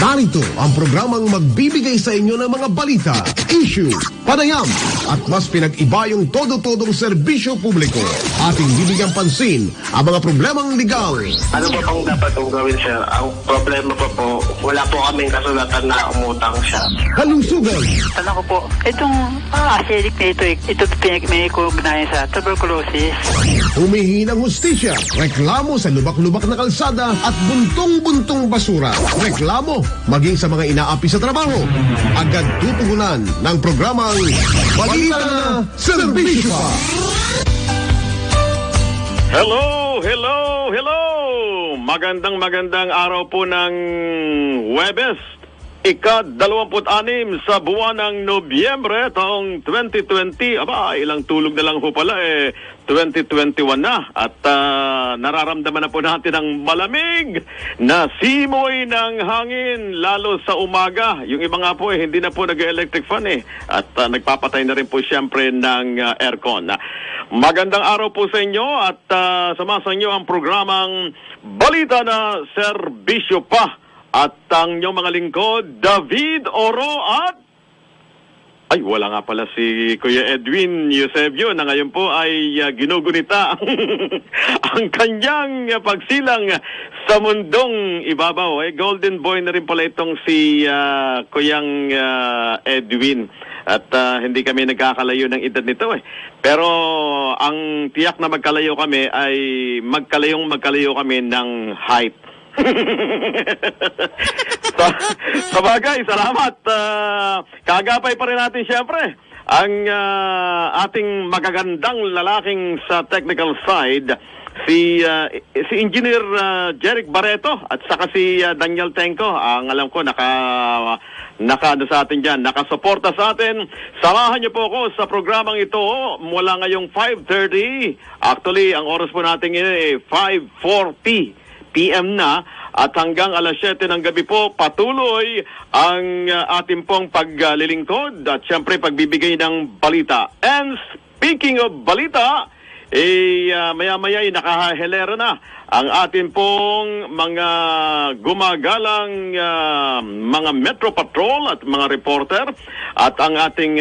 Narito ang programang magbibigay sa inyo ng mga balita, issue, panayam, at mas pinag-iba yung todo-todong serbisyo publiko. Ating bibigyan pansin ang mga problemang legal. Ano ba pong dapat kong gawin, sir? Ang problema pa po, wala po kaming kasulatan na umutang siya. Kalusugan. Tanong ko po, itong acidic na ito may ugnayan sa tuberculosis. Humihingi ng hustisya, reklamo sa lubak-lubak na kalsada at buntong-buntong basura. Reklamo maging sa mga inaapi sa trabaho. Agad tutugunan ng programang Balita na Serbisyo Pa. Hello! Magandang araw po ng Huwebes, ika-26 sa buwan ng Nobyembre taong 2020. Aba, ilang tulog na lang po pala 2021 na. At nararamdaman na po natin ang malamig na simoy ng hangin, lalo sa umaga. Yung iba nga po hindi na po nag-electric fan at nagpapatay na rin po siyempre ng aircon. Magandang araw po sa inyo at samasa inyo ang programang Balita na Serbisyo Pa. At ang inyong mga lingkod, David Oro at... Ay, wala nga pala si Kuya Edwin Eusebio na ngayon po ay ginugunita ang kanyang pagsilang sa mundong ibabaw. Golden boy na rin pala itong si Kuyang Edwin. At hindi kami nagkakalayo ng edad nito Pero ang tiyak na magkalayo kami ay magkalayo kami ng height. Sa bagay, salamat. Kagapay pa rin natin siyempre ang ating magagandang lalaking sa technical side, si Engineer Jeric Barreto at saka si Daniel Tenco. Ang alam ko naka sa atin dyan, nakasuporta sa atin. Samahan niyo po ako sa programang ito mula ngayong 5:30. Actually, ang oras po natin ngayon 5:40 PM na at hanggang alas 7 ng gabi po patuloy ang ating pong paglilingkod at syempre pagbibigay ng balita. And speaking of balita, maya-maya nakahelera na ang ating pong mga gumagalang mga Metro Patrol at mga reporter at ang ating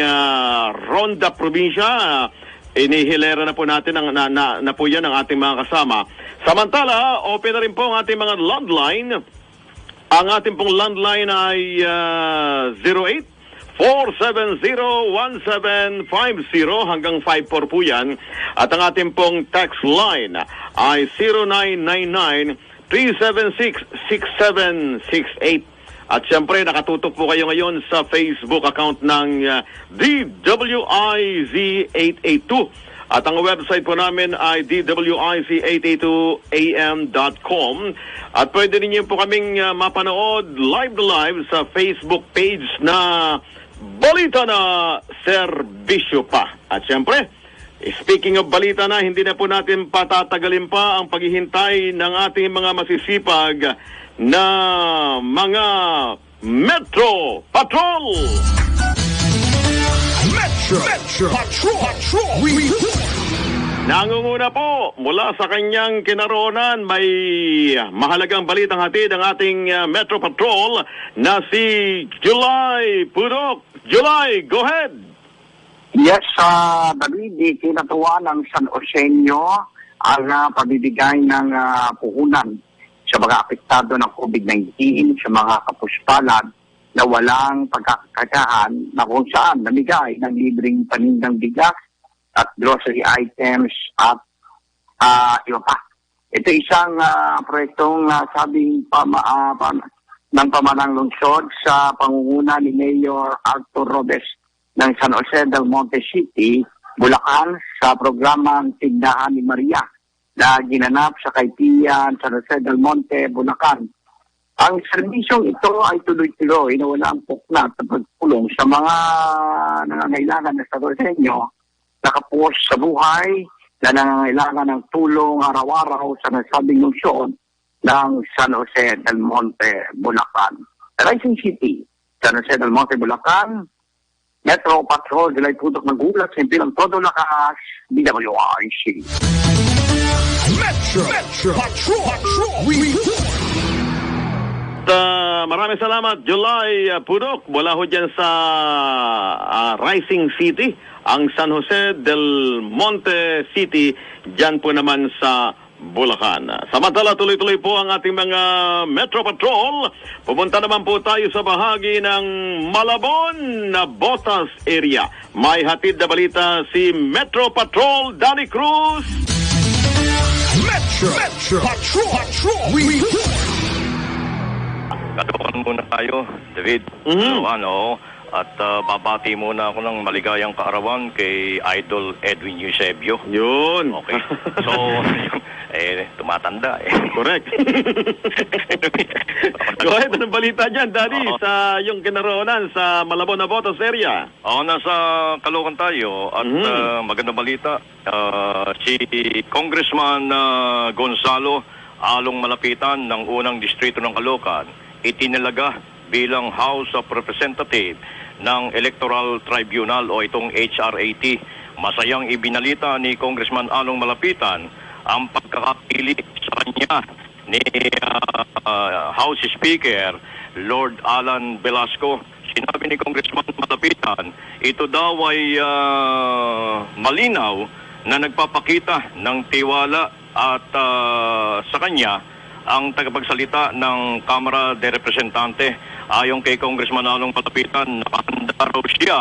Ronda Probinsya. Inihilera na po natin na po yan ang ating mga kasama. Samantala, open na rin po ang ating mga landline. Ang ating pong landline ay 08-470-1750 hanggang 54 po yan. At ang ating pong text line ay 0999-376-6768. At siyempre, nakatutok po kayo ngayon sa Facebook account ng DWIZ882. At ang website po namin ay DWIZ882am.com. At pwede rin po kaming mapanood live sa Facebook page na Balita na Serbisyo Pa. At siyempre, speaking of balita na, hindi na po natin patatagalin pa ang paghihintay ng ating mga masisipag na mga Metro Patrol. Metro Patrol. Nangunguna po mula sa kanyang kinaroonan, may mahalagang balitang hatid ang ating Metro Patrol na si July Pudok. July, go ahead. Yes, David, kinatuwa ng San Osenyo ang pabibigay ng puhunan sa mga apektado ng COVID-19, sa mga kapuspalad na walang pagkakatahan na kung saan namigay ng libreng panindang bigas at grocery items at iba pa. Ito isang proyektong sabing ng pamanang lungsod sa pangunguna ni Mayor Arthur Robes ng San Jose del Monte City, Bulacan, sa programang Tindahan ni Maria na ginanap sa Kaitian, San Jose del Monte, Bulacan. Ang serbisyong ito ay tuloy-tuloy na walang puknat at pagpulong sa mga nangangailangan na sa Rosenyo, nakapuos sa buhay na nangangailangan ng tulong araw-araw sa nasabing lungsod ng San Jose del Monte, Bulacan. Rising City, San Jose del Monte, Bulacan, Metro Patrol, July Pudok ng Gulat, Simpilang Todo Lakas, DWIC. Metro Patrol. Maraming salamat, July Pudok. Mula ho dyan sa Rising City, ang San Jose del Monte City, dyan po naman sa Bulacan. Samantala, tuloy-tuloy po ang ating mga Metro Patrol. Pumunta naman po tayo sa bahagi ng Malabon na Botas area. May hatid na balita si Metro Patrol Danny Cruz. Metro Patrol Report. Katukan muna tayo, David. At babati muna ako ng maligayang kaarawan kay Idol Edwin Eusebio. Yun. Okay. So, tumatanda eh. Correct. Go ahead, anong balita dyan, Daddy, sa yung kinaroonan sa Malabon na Botas area? Nasa Caloocan tayo at magandang balita. Si Congressman Gonzalo Along Malapitan ng unang distrito ng Caloocan itinalaga bilang House of Representative ng Electoral Tribunal o itong HR-80. Masayang ibinalita ni Congressman Along Malapitan ang pagkakapili sa kanya ni House Speaker Lord Alan Velasco. Sinabi ni Congressman Malapitan, ito daw ay malinaw na nagpapakita ng tiwala at sa kanya ang tagapagsalita ng Kamara de Representante. Ayon kay Congressman Along Malapitan, nakahanda raw siya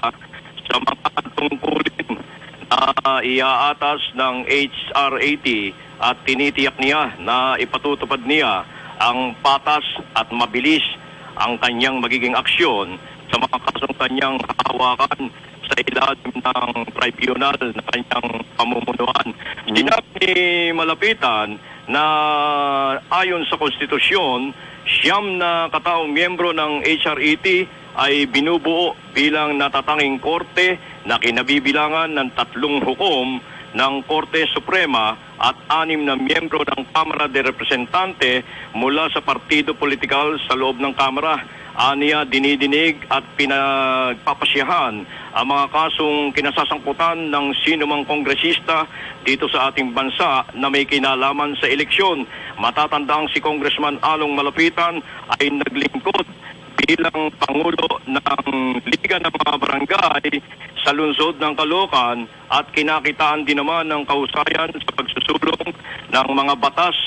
sa mga tungkulin na iaatas ng HR-80 at tinitiyak niya na ipatutupad niya ang patas at mabilis ang kanyang magiging aksyon sa mga kasong kanyang hahawakan sa ilalim ng tribunal na kanyang pamumunuan. Sinabi ni Malapitan na ayon sa konstitusyon, siyam na kataong miyembro ng HR-80 ay binubuo bilang natatanging korte na kinabibilangan ng 3 hukom ng Korte Suprema at 6 na miyembro ng Kamara de Representante mula sa partido politikal sa loob ng Kamara. Aniya, dinidinig at pinagpapasyahan ang mga kasong kinasasangkutan ng sinumang kongresista dito sa ating bansa na may kinalaman sa eleksyon. Matatandang si Congressman Along Malapitan ay naglingkod bilang Pangulo ng Liga ng mga Barangay sa lungsod ng Caloocan at kinakitaan din naman ng kahusayan sa pagsusulong ng mga batas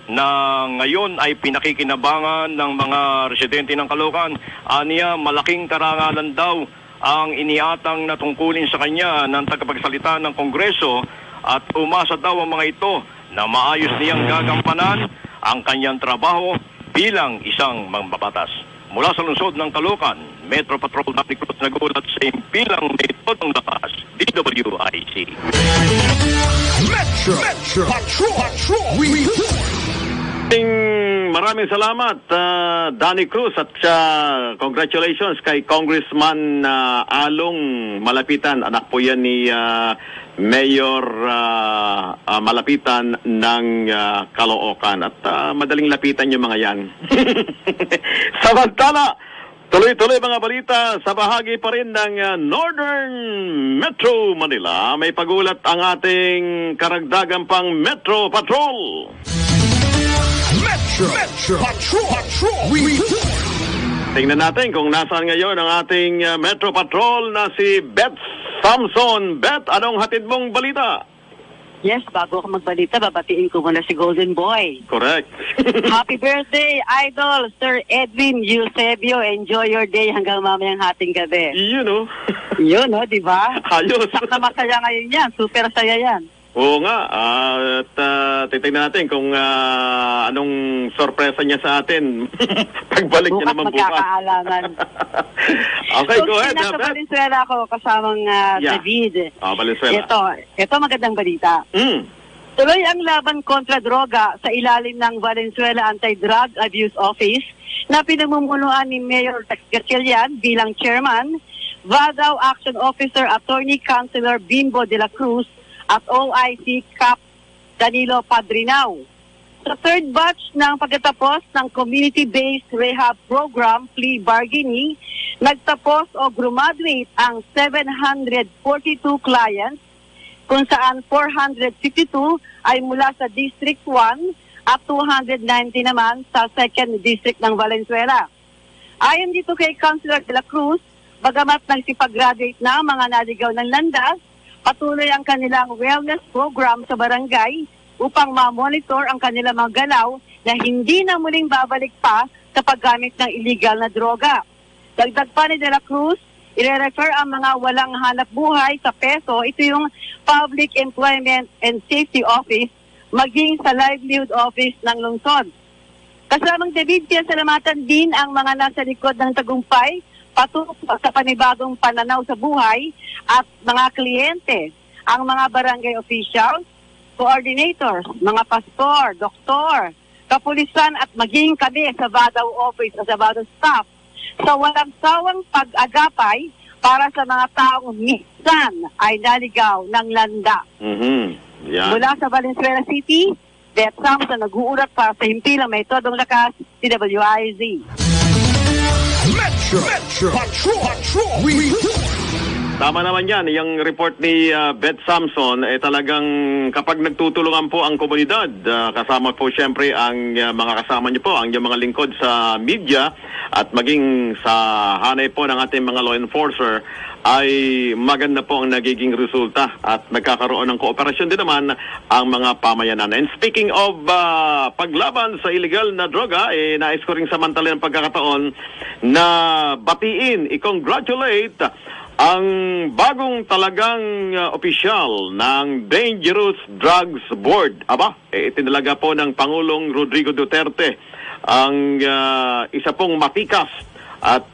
na ngayon ay pinakikinabangan ng mga residente ng Caloocan. Aniya, malaking karangalan daw ang iniatang na tungkulin sa kanya ng tagapagsalita ng Kongreso at umasa daw ang mga ito na maayos niyang gagampanan ang kanyang trabaho bilang isang mambabatas. Mula sa lungsod ng Caloocan, Metro Patrol Danny Cruz nagulat sa impilang may totong lakas, DWIC. Metro Patrol Report. Maraming salamat, Danny Cruz, at congratulations kay Congressman Along Malapitan. Anak po yan ni Mayor Malapitan ng Caloocan. At madaling lapitan yung mga yan. Samantala, tuloy-tuloy mga balita sa bahagi pa rin ng Northern Metro Manila. May pagulat ang ating karagdagang pang Metro Patrol. Metro Patrol Report. Tingnan natin kung nasaan ngayon ang ating Metro Patrol na si Beth Samson. Beth, anong hatid mong balita? Yes, bago ako magbalita, babatiin ko muna si Golden Boy. Correct. Happy birthday, Idol, Sir Edwin Eusebio. Enjoy your day hanggang mamayang hating gabi. Yun, no? Yun, no, di ba? Ayos. Sakta masaya ngayon yan. Super saya yan. Oo nga. At titignan natin kung anong sorpresa niya sa atin. Pagbalik niya naman bukas. Magkakaalaman. Okay, go ahead. Nasa Valenzuela ako kasamang David. Valenzuela. Ito magandang balita. Tuloy ang laban kontra droga sa ilalim ng Valenzuela Anti-Drug Abuse Office na pinamumunuan ni Mayor Tex Gatchalian bilang chairman, Vadao Action Officer Attorney Councilor Bimbo de la Cruz at OIC Cap Danilo Padrinao. Sa third batch ng pagkatapos ng Community-Based Rehab Program Plea Bargaining, nagtapos o graduate ang 742 clients kung saan 452 ay mula sa District 1 at 290 naman sa 2nd District ng Valenzuela. Ayon dito kay Councilor de la Cruz, bagamat nagsipag-graduate na ang mga naligaw ng landas, patuloy ang kanilang wellness program sa barangay upang ma-monitor ang kanilang mga galaw na hindi na muling babalik pa sa paggamit ng illegal na droga. Dagdag pa ni de la Cruz, i-refer ang mga walang hanap buhay sa PESO, ito yung Public Employment and Safety Office, maging sa Livelihood Office ng lungsod. Kasamang David, salamatan din ang mga nasa likod ng tagumpay patungo sa panibagong pananaw sa buhay at mga kliyente, ang mga barangay officials, coordinators, mga pastor, doktor, kapulisan at maging kami sa Davao Office at sa Davao staff sa walang sawang pag-agapay para sa mga taong minsan ay naligaw ng landa. Yan. Mula sa Valenzuela City, Beth Samson nag-uulat para sa himpilang may todong lakas, TWIZ. Metro Patrol. Tama naman yan. Yung report ni Beth Samson, talagang kapag nagtutulungan po ang komunidad, kasama po siyempre ang mga kasama niyo po, ang mga lingkod sa media at maging sa hanay po ng ating mga law enforcer, ay maganda po ang nagiging resulta at nagkakaroon ng kooperasyon din naman ang mga pamayanan. And speaking of paglaban sa illegal na droga, nais ko rin samantala ng pagkakataon na batiin, i-congratulate ang bagong talagang opisyal ng Dangerous Drugs Board. Itinalaga po ng Pangulong Rodrigo Duterte ang isa pong matikas at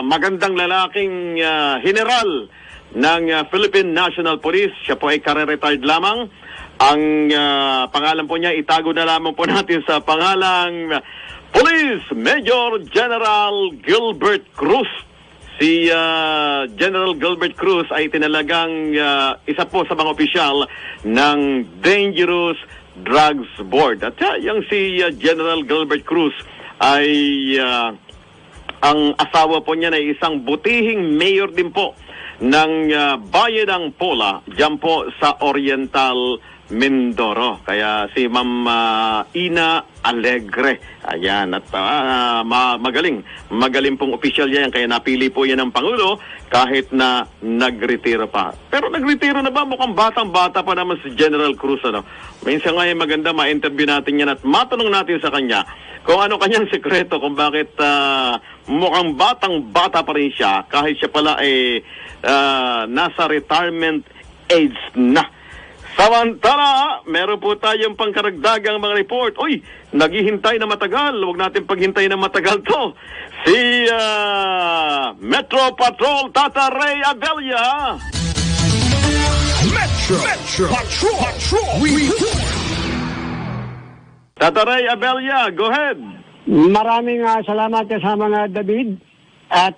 magandang lalaking general ng Philippine National Police. Siya po ay career-retired lamang. Ang pangalan po niya, itago na lamang po natin sa pangalang Police Major General Gilbert Cruz. Si General Gilbert Cruz ay tinalagang isa po sa mga opisyal ng Dangerous Drugs Board. At yung si General Gilbert Cruz ay ang asawa po niya ay isang butihing mayor din po ng bayan ng Pola, dyan po sa Oriental Mindoro. Kaya si Ma'am Ina Alegre. Ayan. At magaling pong opisyal yan. Kaya napili po yan ng Pangulo kahit na nagretiro pa. Pero nagretiro na ba? Mukhang batang-bata pa naman si General Cruz. Minsan nga maganda ma-interview natin yan at matanong natin sa kanya kung ano kanyang sekreto, kung bakit mukhang batang-bata pa rin siya kahit siya pala ay nasa retirement age na. Samantala, meron po tayong pangkaragdagang mga report. Uy, naghihintay na matagal. Huwag natin paghintay na matagal to. Si Metro Patrol Tata Ray Abella. Metro Patrol. Tata Ray Abella, go ahead. Maraming salamat sa mga David. At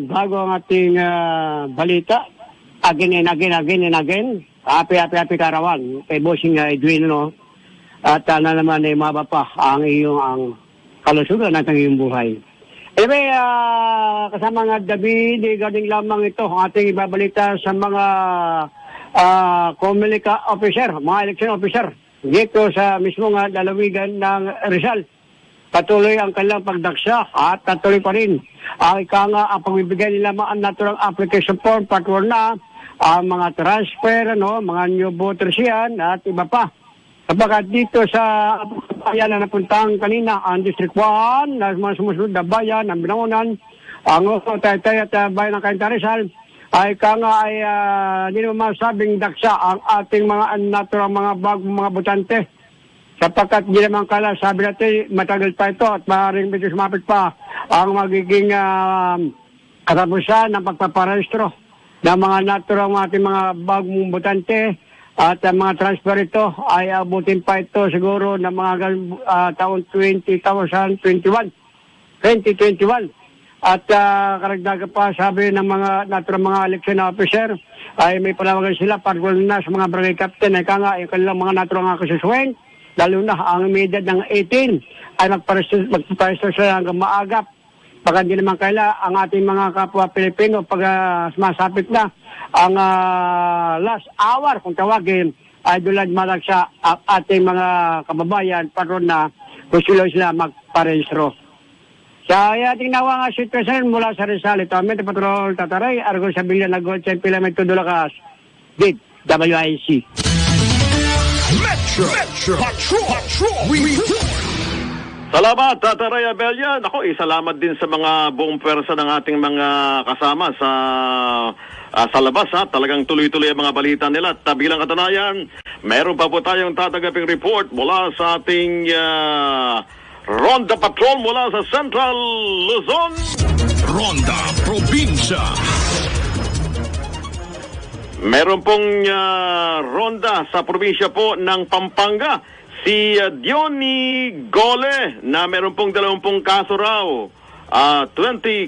bago ang ating balita, again and again, happy karawan kay Bossing Edwin, no? At naman ay maba pa ang iyong kalusugan at ang iyong buhay. Anyway, kasama nga David, galing lamang ito ang ating ibabalita sa mga Comelec officer, mga election officer dito sa mismo nga lalawigan ng Rizal. Patuloy ang kanilang pagdaksa at patuloy pa rin ang pagbibigay nila mga natural application form, patuloy na ang mga transfer, mga new voters yan at iba pa. Kapag dito sa bayan na napuntang kanina, ang District 1, na mga sumusunod na bayan, ang Binangonan, ang Taytay at bayan ng Cainta Rizal, ay hindi naman masabing daksa ang ating mga natural mga bagong mga botante. Sapagkat di naman kala, sabi natin, matagal pa ito at maaaring medyo sumapit pa ang magiging katapusan ng pagpaparehistro ng mga natural ating mga bagong botante at mga transfer ito ay abutin pa ito siguro ng mga taon 2021. At karagdagan pa sabi ng mga natural mga election officer ay may panawagan sila particular na sa mga barangay captain ay yung kanilang mga natural nga kasusuin, lalo na ang edad ng 18 ay magpaparehistro sila hanggang maagap. Baka hindi naman kaila ang ating mga kapwa Pilipino pag masapit na ang last hour kung tawagin ay dulad malagsa ang ating mga kababayan paron na gusto sila magparehistro. Sa ating nawa nga sitwasyon mula sa Rizal, ito Metro Patrol Tataray, Argo sa Bilya na Gold, Pila may Tudulakas, Big WIC. Metro Patrol. Salamat, Tataray Abelya. Ako, salamat din sa mga buong pwersa ng ating mga kasama sa labas. Talagang tuloy-tuloy ang mga balita nila. At bilang katunayan, meron pa po tayong tatanggaping report mula sa ating Ronda Patrol mula sa Central Luzon. Ronda Probinsya. Meron pong ronda sa probinsya po ng Pampanga. Si Diony Gole na meron pong 20 kaso raw. 20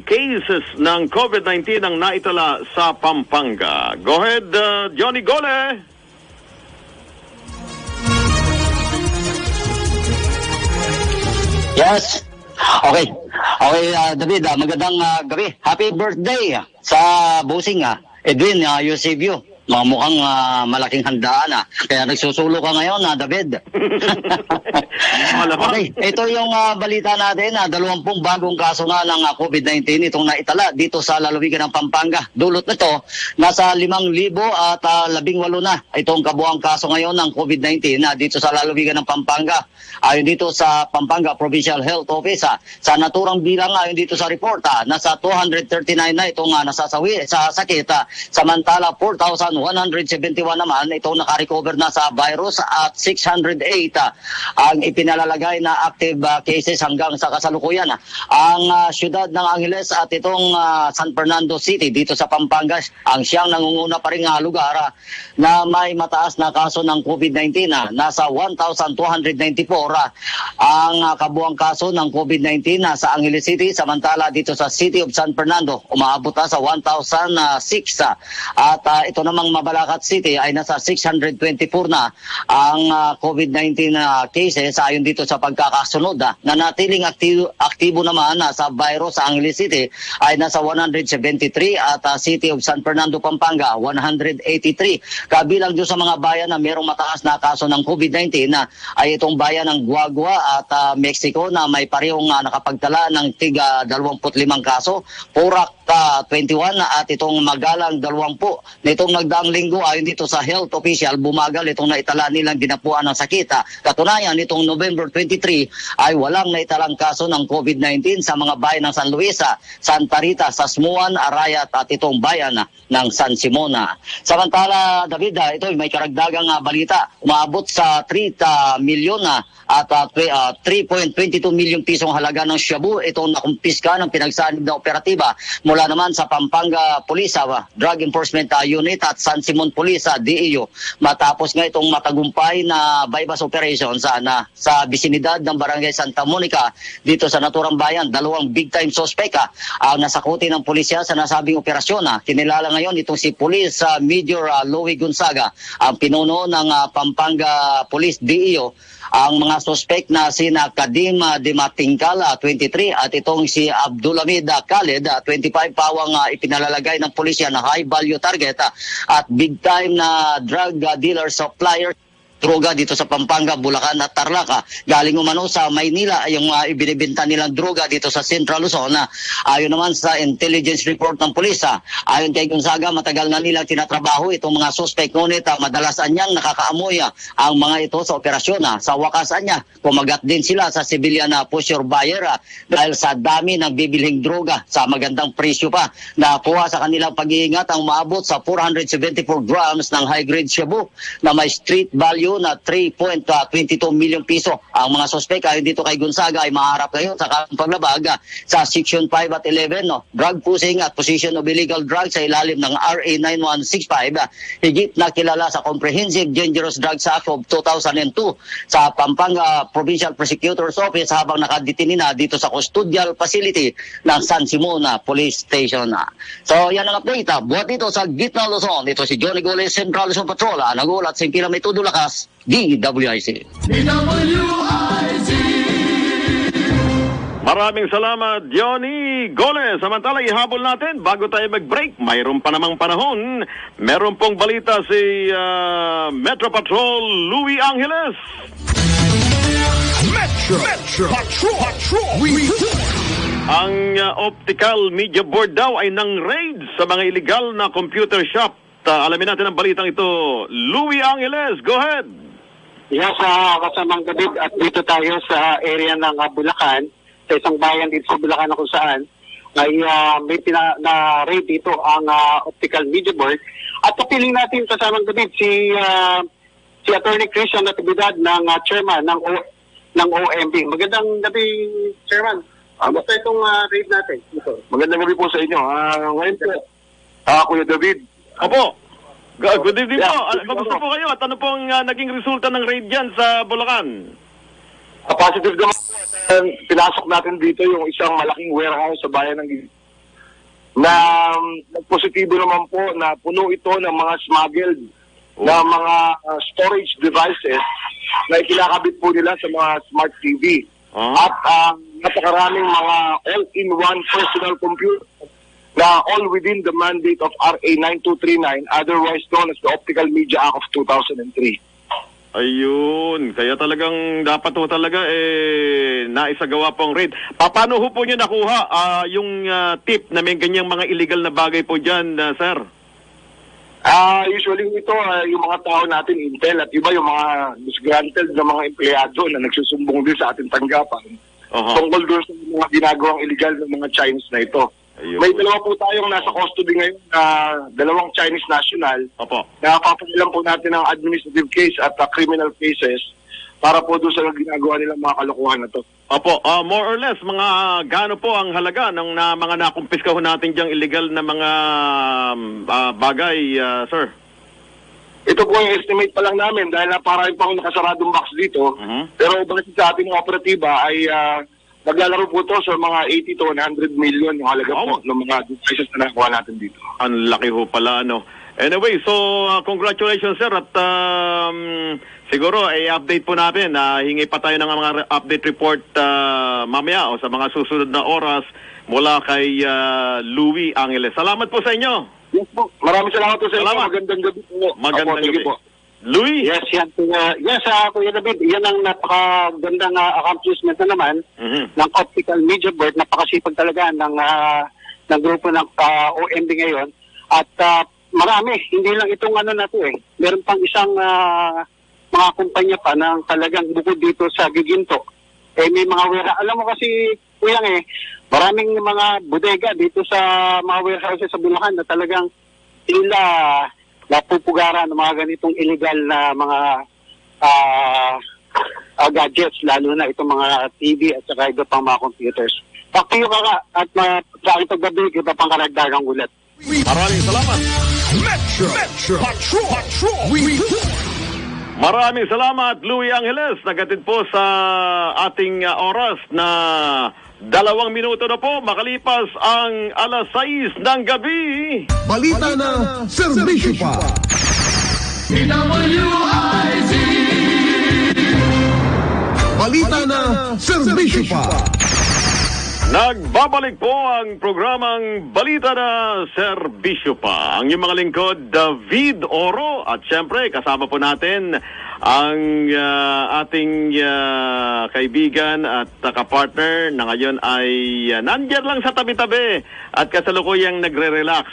cases ng COVID-19 ang naitala sa Pampanga. Go ahead, Diony Gole. Yes. Okay, David, magandang gabi. Happy birthday sa busing, Edwin, Eusebio. Mukhang malaking handaan, Kaya nagsusulo ka ngayon, David. Okay, ito yung balita natin, 20 bagong kaso nga ng COVID-19 itong naitala dito sa lalawigan ng Pampanga. Dulot nito, nasa 5,000 at 18 na itong kabuang kaso ngayon ng COVID-19 dito sa lalawigan ng Pampanga. Ayon dito sa Pampanga Provincial Health Office, sa naturang bilang ayon dito sa report, nasa 239 na itong nasasawi sa sakit, samantala 4,171 naman itong nakarecover na sa virus at 608 ang ipinalalagay na active cases hanggang sa kasalukuyan. Ang syudad ng Angeles at itong San Fernando City dito sa Pampanga ang siyang nangunguna pa rin lugar na may mataas na kaso ng COVID-19. Nasa 1,294 ang kabuang kaso ng COVID-19 sa Angeles City, samantala dito sa City of San Fernando umaabot na sa 1,006 at ito namang Mabalacat City ay nasa 624 na ang COVID-19 cases ayon dito sa pagkakasunod. Nanatiling aktibo naman sa virus sa Angeles City ay nasa 173 at City of San Fernando, Pampanga 183. Kabilang doon sa mga bayan na mayroong mataas na kaso ng COVID-19 ay itong bayan ng Guagua at Mexico na may parehong nakapagtala ng tiga 25 kaso, Porac 21 at itong Magalang 20. Nitong nagdaang linggo ayon dito sa health official, bumagal itong naitala nilang ginapuan ng sakit. Katunayan, nitong November 23 ay walang naitalang kaso ng COVID-19 sa mga bayan ng San Luis, Santa Rita, Sasmuan, Arayat at itong bayan ng San Simona. Samantala, David, ito may karagdagang balita. Umabot sa 3 milyon at 3.22 milyong pisong halaga ng shabu itong nakumpiska ng pinagsanib na operatiba mula naman sa Pampanga Police Drug Enforcement Unit at San Simon Police DEO matapos nga itong matagumpay na bypass operations sa bisinidad ng Barangay Santa Monica dito sa naturang bayan. 2 big time suspect ang nasakuti ng pulisya sa nasabing operasyon. Kinilala ngayon itong si Police Major Louie Gonzaga, ang pinuno ng Pampanga Police DEO. Ang mga suspect na sina Kadim Dimatingkal, 23, at itong si Abdulamid Khaled, 25, pawang ipinalalagay ng pulisya na high value target at big time na drug dealer supplier droga dito sa Pampanga, Bulacan at Tarlac. Galing umano sa Maynila yung ibinibenta nilang droga dito sa Central Luzon. Ayon naman sa intelligence report ng pulis, ayon kay Gonzaga, matagal na nilang tinatrabaho itong mga suspect, ngunit madalas anyang nakakaamoy ang mga ito sa operasyon. Sa wakas niya, kumagat din sila sa civilian pusher buyer dahil sa dami ng bibilhing droga sa magandang presyo pa. Nakuha sa kanilang pag-iingat ang maabot sa 474 grams ng high-grade shabu na may street value na 3.22 milyong piso. Ang mga suspect ayon dito kay Gonzaga ay maharap ngayon sa paglabag sa Section 5 at 11, drug pushing at possession of illegal drugs sa ilalim ng RA 9165, higit na kilala sa Comprehensive Dangerous Drugs Act of 2002 sa Pampanga Provincial Prosecutor's Office habang nakadetini na dito sa custodial facility ng San Simon Police Station. So yan ang update. Buhat dito sa Gitna Luzon. Ito si Johnny Goles, Central Luzon Patrol. Nagulat sa Impila May Tudulakas, DWIC. Maraming salamat, Johnny Gole. Samantala, ihabol natin, bago tayo mag-break, mayroon pa namang panahon. Meron pong balita si Metro Patrol Louie Angeles. Metro Patrol. ang Optical Media Board daw ay nang-raid sa mga illegal na computer shop. Alamin natin ang balitang ito. Louie Angeles, go ahead. Yes, kasamang gabi at dito tayo sa area ng Bulacan, sa isang bayan dito sa Bulacan na kung saan ay may na-raid dito ang Optical Media Board. At kapiling natin kasamang gabi si Attorney Christian Natividad ng chairman ng OMB. Magandang gabi, Chairman. Basta itong raid natin. Magandang gabi po sa inyo. Ngayon po, Kuya David. Opo. Good evening po. Kamusta po kayo? At ano pong naging resulta ng raid dyan sa Bulacan? Positive naman. Pinasok natin dito yung isang malaking warehouse sa bayan ng na nagpositibo naman po na puno ito ng mga smuggled na mga storage devices na ikinakabit po nila sa mga smart TV. At napakaraming mga all-in-one personal computer na all within the mandate of RA 9239, otherwise known as the Optical Media Act of 2003. Ayun, kaya talagang dapat ho talaga naisagawa pong raid. Paano ho po nyo nakuha yung tip na may ganyang mga illegal na bagay po dyan, sir? Usually ito, yung mga tao natin, intel, at iba yung mga disgruntled na mga empleyado na nagsusumbong din sa ating tanggapan. Tungkol doon sa mga ginagawang illegal ng mga Chinese na ito. Ayun. May dalawa po tayong nasa custody ngayon na dalawang Chinese national. Opo. Nakapapalilan po natin ang administrative case at criminal cases para po doon sa ginagawa nilang mga kalokohan na to. Opo, more or less, mga gaano po ang halaga ng mga nakumpiska ho natin diyang illegal na mga bagay, sir? Ito po yung estimate pa lang namin dahil parang pa akong nakasaradong box dito. Pero bakit sa ating operatiba ay naglalaro po ito sa mga 80 to 100 million yung halaga po ng mga devices na nakuha natin dito. Ang laki ho pala, ano. Anyway, so congratulations, sir, at siguro i-update po natin. Hingi pa tayo ng mga update report mamaya o sa mga susunod na oras mula kay Louie Angeles. Salamat po sa inyo. Yes po. Maraming salamat po sa inyo. Magandang gabi po. Magandang gabi po. Louie? Yes, yan. Kuya David, yan ang napakagandang accomplishment na naman ng Optical Media Board. Napakasipag talaga ng grupo ng OMB ngayon. At marami, hindi lang itong na to Meron pang isang mga kumpanya pa na talagang bukod dito sa Giginto. May mga warehouse. Alam mo kasi, Kuyang maraming mga bodega dito sa mga warehouses sa Bulacan na talagang sila napupugaran ng mga ganitong illegal na mga gadgets, lalo na itong mga TV at saka iba pang mga computers. Back to you, Kaka, at sa aking paggabi, iba pang karagdagang ulat. Maraming salamat. Metro Patrol. Maraming salamat, Louie Angeles. Nagatid po sa ating oras na 2 minuto na po makalipas ang 6:00 ng gabi. Balita na serbisyo pa. Balita na serbisyo pa. Nagbabalik po ang programang Balita na Serbisyo Pa. Ang inyong mga lingkod, David Oro. At syempre, kasama po natin ang ating kaibigan at kapartner na ngayon ay nandiyan lang sa tabi-tabi at kasalukuyang nagre-relax.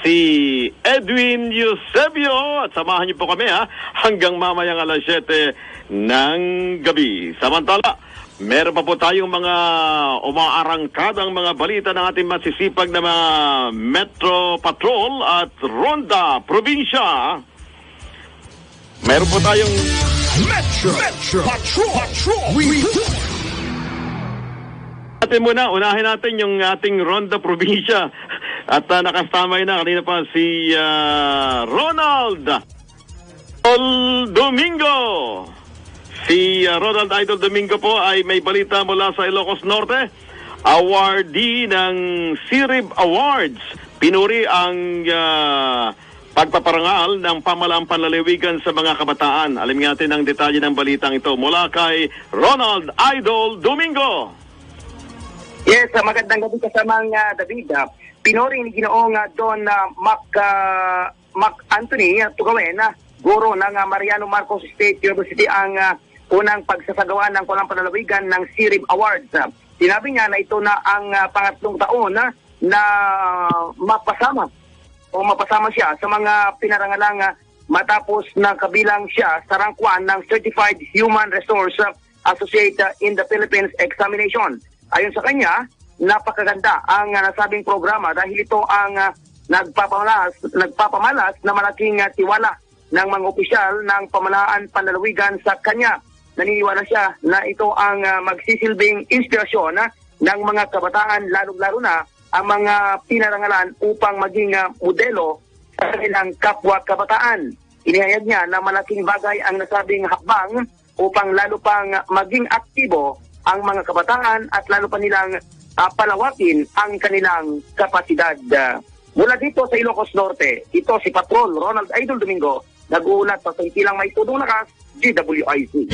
Si Edwin Eusebio. At samahan niyo po kami hanggang mamayang 7:00 ng gabi. Samantala, meron pa po tayong mga umaarangkadang mga balita ng ating masisipag na mga Metro Patrol at Ronda Probinsya. Meron po tayong Metro Patrol. Unahin natin yung ating Ronda Probinsya. At nakastamay na kanina pa si Ronald Domingo. Si Ronald Idol Domingo po ay may balita mula sa Ilocos Norte. Awardee ng CIRIB Awards. Pinuri ang pagpaparangal ng pamalaang panlalawigan sa mga kabataan. Alamin natin ang detalye ng balitang ito mula kay Ronald Idol Domingo. Yes, magandang gabi kasamang David. Pinuri ni Ginoong Don Mac Anthony Tugawen, guro ng Mariano Marcos State University, ang unang pagsasagawa ng Walang Panlalawigan ng CIRIB Awards. Sinabi niya na ito na ang pangatlong taon na mapasama siya sa mga pinarangalang matapos na kabilang siya sa rank 1 ng Certified Human Resource Associate in the Philippines examination. Ayon sa kanya, napakaganda ang nasabing programa dahil ito ang nagpapamalas na malaking tiwala ng mga opisyal ng pamahalaan panlalawigan sa kanya. Naniniwala siya na ito ang magsisilbing inspirasyon ng mga kabataan, lalo-lalo na ang mga pinarangalan upang maging modelo sa kanilang kapwa kabataan. Inihayag niya na malaking bagay ang nasabing hakbang upang lalo pang maging aktibo ang mga kabataan at lalo pa nilang palawakin ang kanilang kapasidad. Mula dito sa Ilocos Norte, ito si Patrol Ronald Idol Domingo, nag-uulat sa Santilang May Tudong Lakas, DWIC.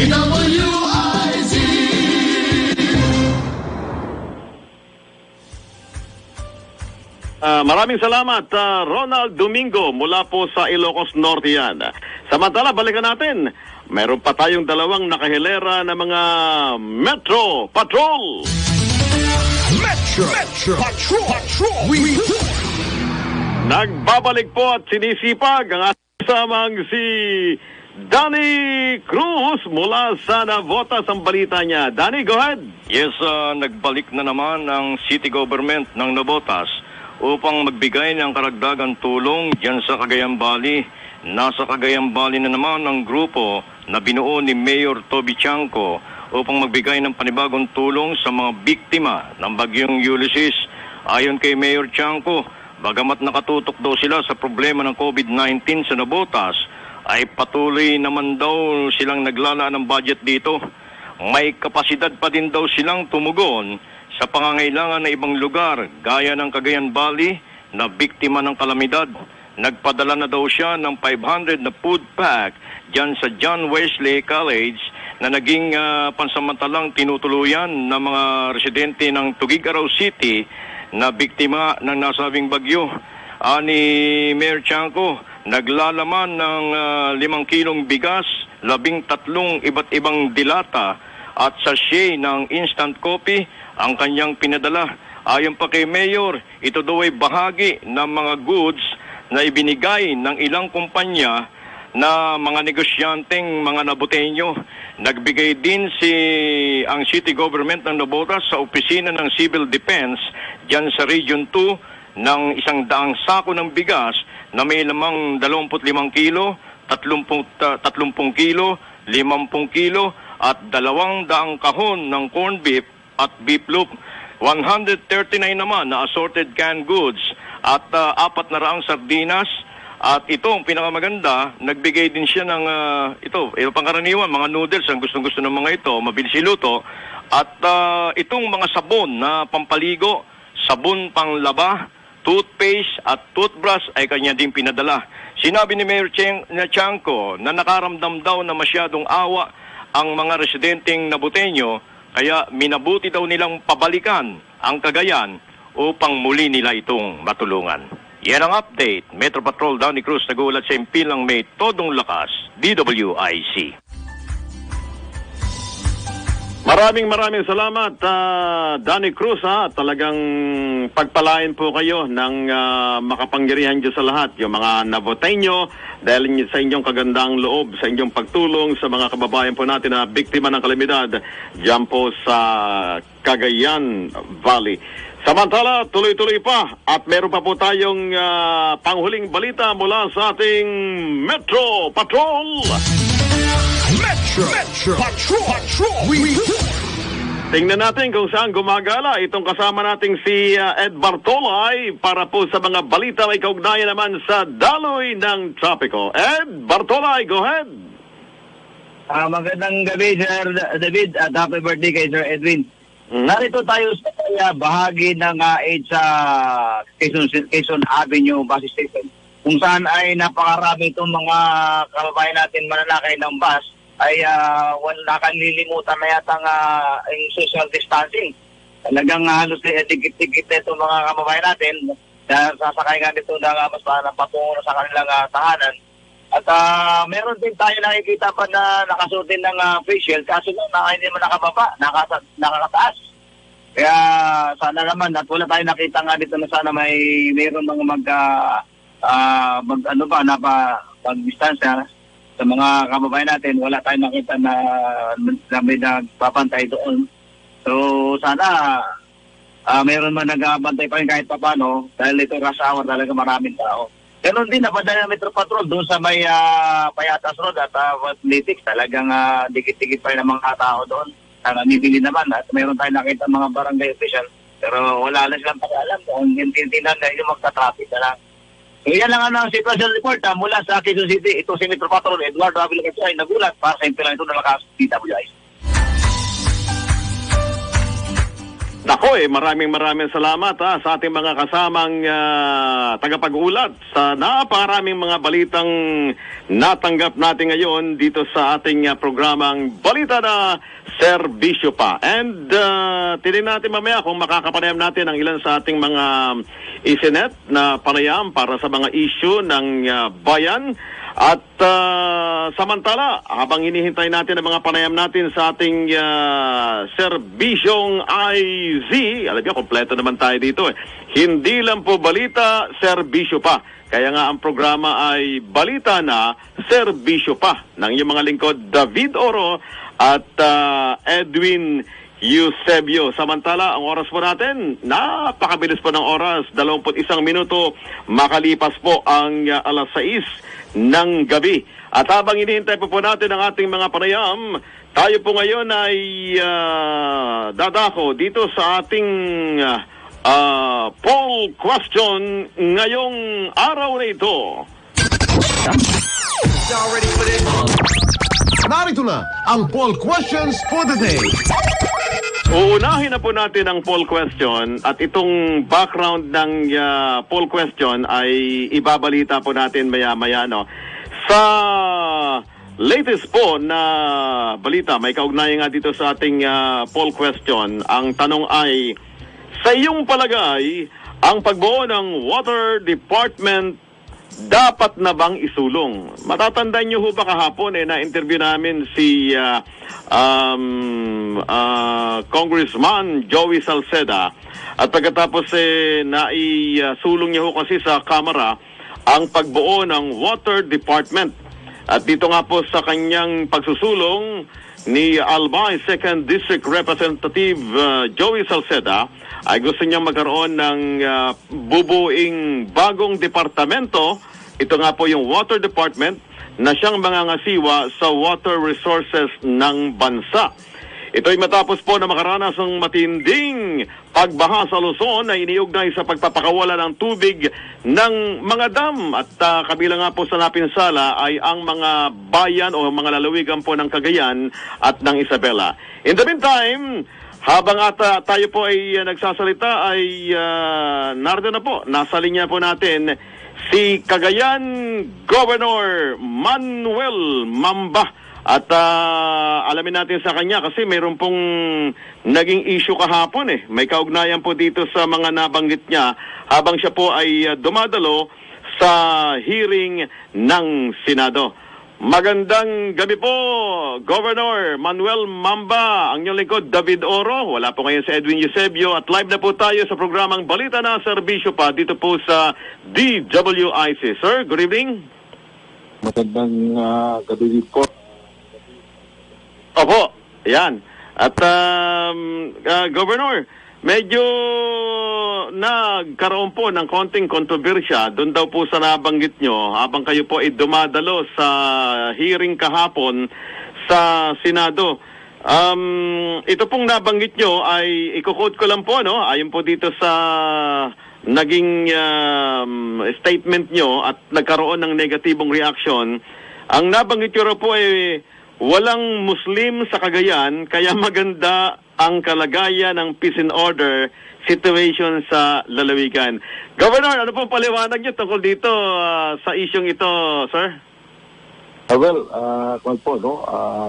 Maraming salamat, Ronald Domingo, mula po sa Ilocos Norte yan. Samantala, balikan natin. Meron pa tayong dalawang nakahilera na mga Metro Patrol. Metro Patrol. Nagbabalik po at sinisipag ang kasamang si Danny Cruz mula sa Navotas. Ang balita niya. Danny, go ahead. Yes, nagbalik na naman ang city government ng Navotas upang magbigay ng karagdagang tulong dyan sa Cagayan Valley. Nasa Cagayan Valley na naman ang grupo na binuo ni Mayor Toby Chanco upang magbigay ng panibagong tulong sa mga biktima ng bagyong Ulysses. Ayon kay Mayor Chanco, bagamat nakatutok daw sila sa problema ng COVID-19 sa Navotas, ay patuloy naman daw silang naglalaan ng budget dito. May kapasidad pa din daw silang tumugon sa pangangailangan na ibang lugar gaya ng Cagayan Valley na biktima ng kalamidad. Nagpadala na daw siya ng 500 na food pack dyan sa John Wesley College na naging pansamantalang tinutuluyan ng mga residente ng Tuguegarao City na biktima ng nasabing bagyo. Ni Mayor Chanco, naglalaman ng 5 kilong bigas, 13 iba't ibang dilata at sachet ng instant coffee ang kanyang pinadala. Ayon pa kay Mayor, ito daw ay bahagi ng mga goods na ibinigay ng ilang kumpanya na mga negosyanteng mga Naboteño. Nagbigay din ang city government ng Navotas sa opisina ng Civil Defense dyan sa Region 2 ng 100 sako ng bigas na may lamang 25 kilo, 30 kilo, 50 kilo at 200 kahon ng corned beef at beef loaf. 139 naman na assorted canned goods at 400 sardinas. At ito, ang pinakamaganda, nagbigay din siya ng ito pangkaraniwan, mga noodles, ang gustong-gusto ng mga ito, mabilis iluto. At itong mga sabon na pampaligo, sabon panglaba, toothpaste at toothbrush ay kanya din pinadala. Sinabi ni Mayor Chanco na nakaramdam daw na masyadong awa ang mga residenteng Naboteño, kaya minabuti daw nilang pabalikan ang Cagayan upang muli nila itong matulungan. Yan ang update. Metro Patrol Danny Cruz nag-uulat sa Impilang May Todong Lakas, DWIC. Maraming salamat, Danny Cruz. Talagang pagpalain po kayo ng makapangyarihan Diyos sa lahat. Yung mga Navoteño, dahil sa inyong kagandang loob, sa inyong pagtulong sa mga kababayan po natin na biktima ng kalamidad dyan po sa Cagayan Valley. Samantala, tuloy-tuloy pa at meron pa po tayong panghuling balita mula sa ating Metro Patrol. Metro Patrol. Tingnan natin kung saan gumagala itong kasama nating si Ed Bartolay para po sa mga balita may kaugnayan naman sa daloy ng trapiko. Ed Bartolay, go ahead. Magandang gabi, Sir David, at happy birthday kay Sir Edwin. Narito tayo sa bahagi ng sa Quezon Avenue bus station, kung saan ay napakarami itong mga kababayan natin mananakay ng bus ay wala kang lilimutan na yata ang social distancing. Talagang halos dikit-dikit itong mga kababayan natin sasakay nga nito na mas patungo sa kanilang tahanan. At meron din tayo nakikita pa na nakasutin ng face shield, kaso lang hindi naman nakababa, nakakataas. Kaya sana naman at wala tayong nakita nga dito na sana mayroon mga pag-distansya sa mga kababayan natin. Wala tayong nakita na may nagpapantay doon. So sana mayroon man nagbabantay pa rin kahit papano dahil ito rush hour talaga maraming tao. Ganon din napadala ng Metro Patrol doon sa may Payatas Road at Athletics. Talagang dikit-dikit pa rin ang mga tao doon. Namibili naman at mayroon tayong nakita mga barangay official pero wala na silang pag-alam kung tintinan na yung magta-traffic na lang. So yan lang ang situation report mula sa Quezon City. Ito si Metro Patrol Eduardo Avila ay nagulat para sa impilan ito na lakas DWI. Nako maraming salamat sa ating mga kasamang tagapag-ulat sa napakaraming mga balitang natanggap natin ngayon dito sa ating programang Balita na Serbisyo Pa. And tingnan natin mamaya kung makakapanayam natin ang ilan sa ating mga isinet na panayam para sa mga issue ng bayan. At samantala, habang hinihintay natin ang mga panayam natin sa ating serbisyong IZ, alam niyo, kompleto naman tayo dito Hindi lang po balita, serbisyo pa. Kaya nga ang programa ay Balita na Serbisyo Pa ng iyong mga lingkod David Oro at Edwin Eusebio. Samantala, ang oras po natin, napakabilis po ng oras, 21 minuto, makalipas po ang alas 6 ng gabi. At habang hinihintay po natin ang ating mga panayam, tayo po ngayon ay dadako dito sa ating poll question ngayong araw na ito. Narito na ang poll questions for the day. Uunahin na po natin ang poll question at itong background ng poll question ay ibabalita po natin maya-maya. Sa latest po na balita, may kaugnayan nga dito sa ating poll question. Ang tanong ay, sa iyong palagay, ang pagbuo ng Water Department dapat na bang isulong? Matatandaan niyo ho ba kahapon na-interview namin si Congressman Joey Salceda at pagkatapos naisulong niya ho kasi sa Kamara ang pagbuo ng Water Department. At dito nga po sa kanyang pagsusulong ni Albay 2nd District Representative Joey Salceda ay gusto niyang magkaroon ng bubuing bagong departamento. Ito nga po yung Water Department na siyang mangangasiwa sa water resources ng bansa. Ito'y matapos po na makaranas ng matinding pagbaha sa Luzon na iniugnay sa pagpapakawala ng tubig ng mga dam. At kabilang nga po sa napinsala ay ang mga bayan o mga lalawigan po ng Cagayan at ng Isabela. In the meantime, habang tayo po ay nagsasalita ay narito na po, nasa linya po natin si Cagayan Governor Manuel Mamba. At alamin natin sa kanya kasi mayroon pong naging issue kahapon May kaugnayan po dito sa mga nabanggit niya habang siya po ay dumadalo sa hearing ng Senado. Magandang gabi po, Governor Manuel Mamba. Ang inyong lingkod, David Oro. Wala po ngayon sa Edwin Eusebio at live na po tayo sa programang Balita na Serbisyo Pa dito po sa DWIC. Sir, good evening. Magandang gabi po. Opo, yan. At Governor, medyo nagkaroon po ng konting kontrobersya doon daw po sa nabanggit nyo habang kayo po ay dumadalo sa hearing kahapon sa Senado. Ito pong nabanggit nyo ay i-quote ko lang po, ayon po dito sa naging statement nyo at nagkaroon ng negatibong reaction. Ang nabanggit nyo po ay walang Muslim sa Cagayan, kaya maganda ang kalagayan ng peace and order situation sa lalawigan. Governor, ano pong paliwanag niyo tungkol dito sa isyong ito, sir? Well,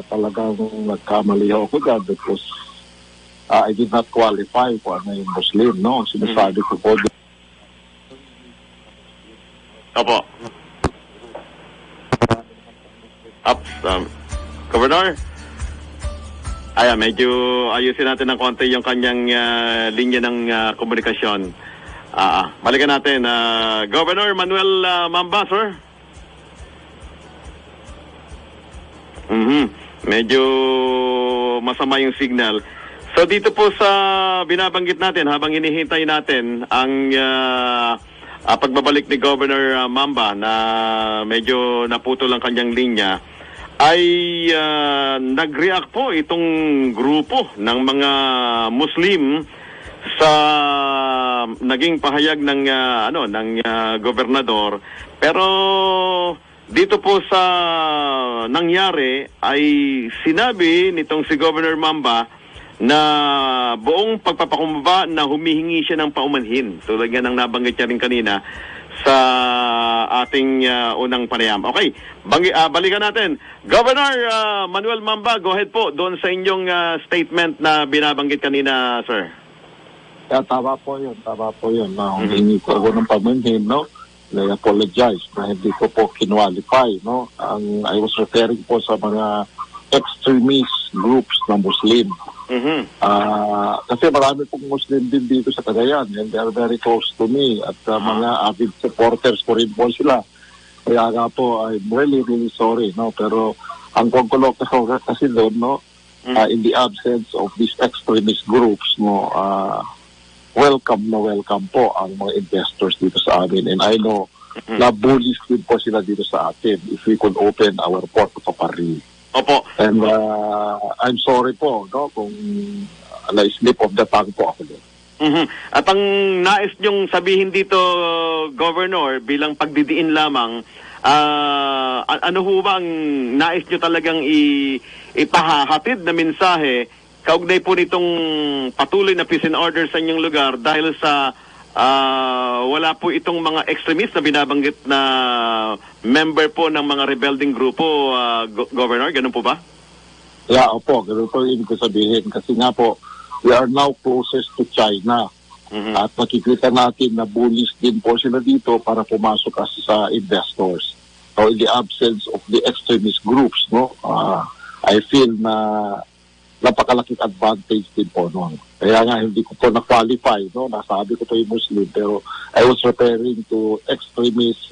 talagang nagkamali ako dyan because I did not qualify for ano yung Muslim, Sinasabi ko po. Opo. Governor? Ayan, medyo ayusin natin ng konti yung kanyang linya ng komunikasyon. Balikan natin. Governor Manuel Mamba, sir. Medyo masama yung signal. So dito po sa binabanggit natin, habang hinihintay natin ang pagbabalik ni Governor Mamba na medyo naputol ang kanyang linya, ay nag-react po itong grupo ng mga Muslim sa naging pahayag ng gobernador. Pero dito po sa nangyari ay sinabi nitong si Governor Mamba na buong pagpapakumbaba na humihingi siya ng paumanhin. Tulad nga ng nabanggit niya rin kanina sa ating unang panayam. Okay, balikan natin. Governor Manuel Mamba, go ahead po doon sa inyong statement na binabanggit kanina, sir. Tama po yun. Humingi ko ako ng pamanhin, no? I apologize na hindi ko po kinwalify, no? I was referring po sa mga extremist groups na Muslim. Kasi marami pong Muslim din dito sa Cagayan and they are very close to me at mga avid supporters ko rin po sila. Kaya nga po, I'm really sorry, no? Pero ang kongkolok kasi doon, no? In the absence of these extremist groups, no? Welcome po ang mga investors dito sa amin. And I know na bullies din po sila dito sa atin if we could open our port of Paris. Opo. And I'm sorry po, no, kung slip of the tongue po ako doon. At ang nais niyong sabihin dito, Governor, bilang pagdidiin lamang, ano ho ba ang nais niyo talagang ipahahatid na mensahe kaugnay po nitong patuloy na peace and order sa inyong lugar dahil sa wala po itong mga extremist na binabanggit na member po ng mga rebelding grupo, Governor? Ganun po ba? Yeah, opo. Ganun po yung ibig ko sabihin. Kasi nga po, we are now closest to China. At makikita natin na bullies din po sila dito para pumasok kasi sa investors. So in the absence of the extremist groups, no, I feel na napakalaking advantage din po noon. Kaya nga hindi ko po na-qualify, no? Nasabi ko po yung Muslim, pero I was referring to extremist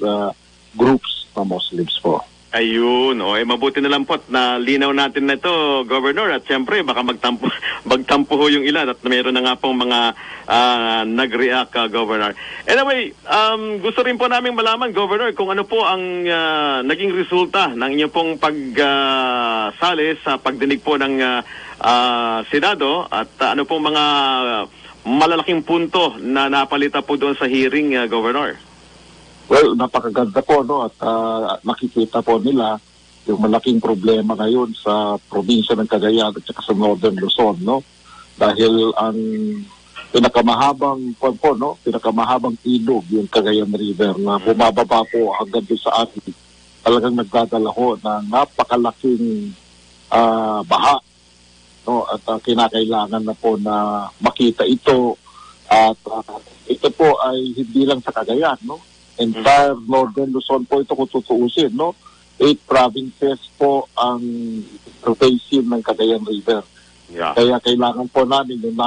groups na Muslims po. Ayun, mabuti na lang po at nalinaw natin na ito, Governor, at siyempre baka magtampo ho yung ilan at mayroon na nga pong mga nag-react, Governor. Anyway, gusto rin po namin malaman, Governor, kung ano po ang naging resulta ng inyong pong pagsali sa pagdinig po ng Senado at ano pong mga malalaking punto na napalita po doon sa hearing, Governor. Well, napakaganda po, no? At makikita po nila yung malaking problema ngayon sa probinsya ng Cagayan at saka sa Northern Luzon, no? Dahil ang pinakamahabang ilog, yung Cagayan River, na bumababa po hanggang doon sa atin, talagang nagdadala ho ng napakalaking baha, no? At kinakailangan na po na makita ito at ito po ay hindi lang sa Cagayan, no? Entire Northern Luzon po ito kung tutuusin, no? 8 provinces po ang basin ng Cagayan River. Yeah. Kaya kailangan po namin yung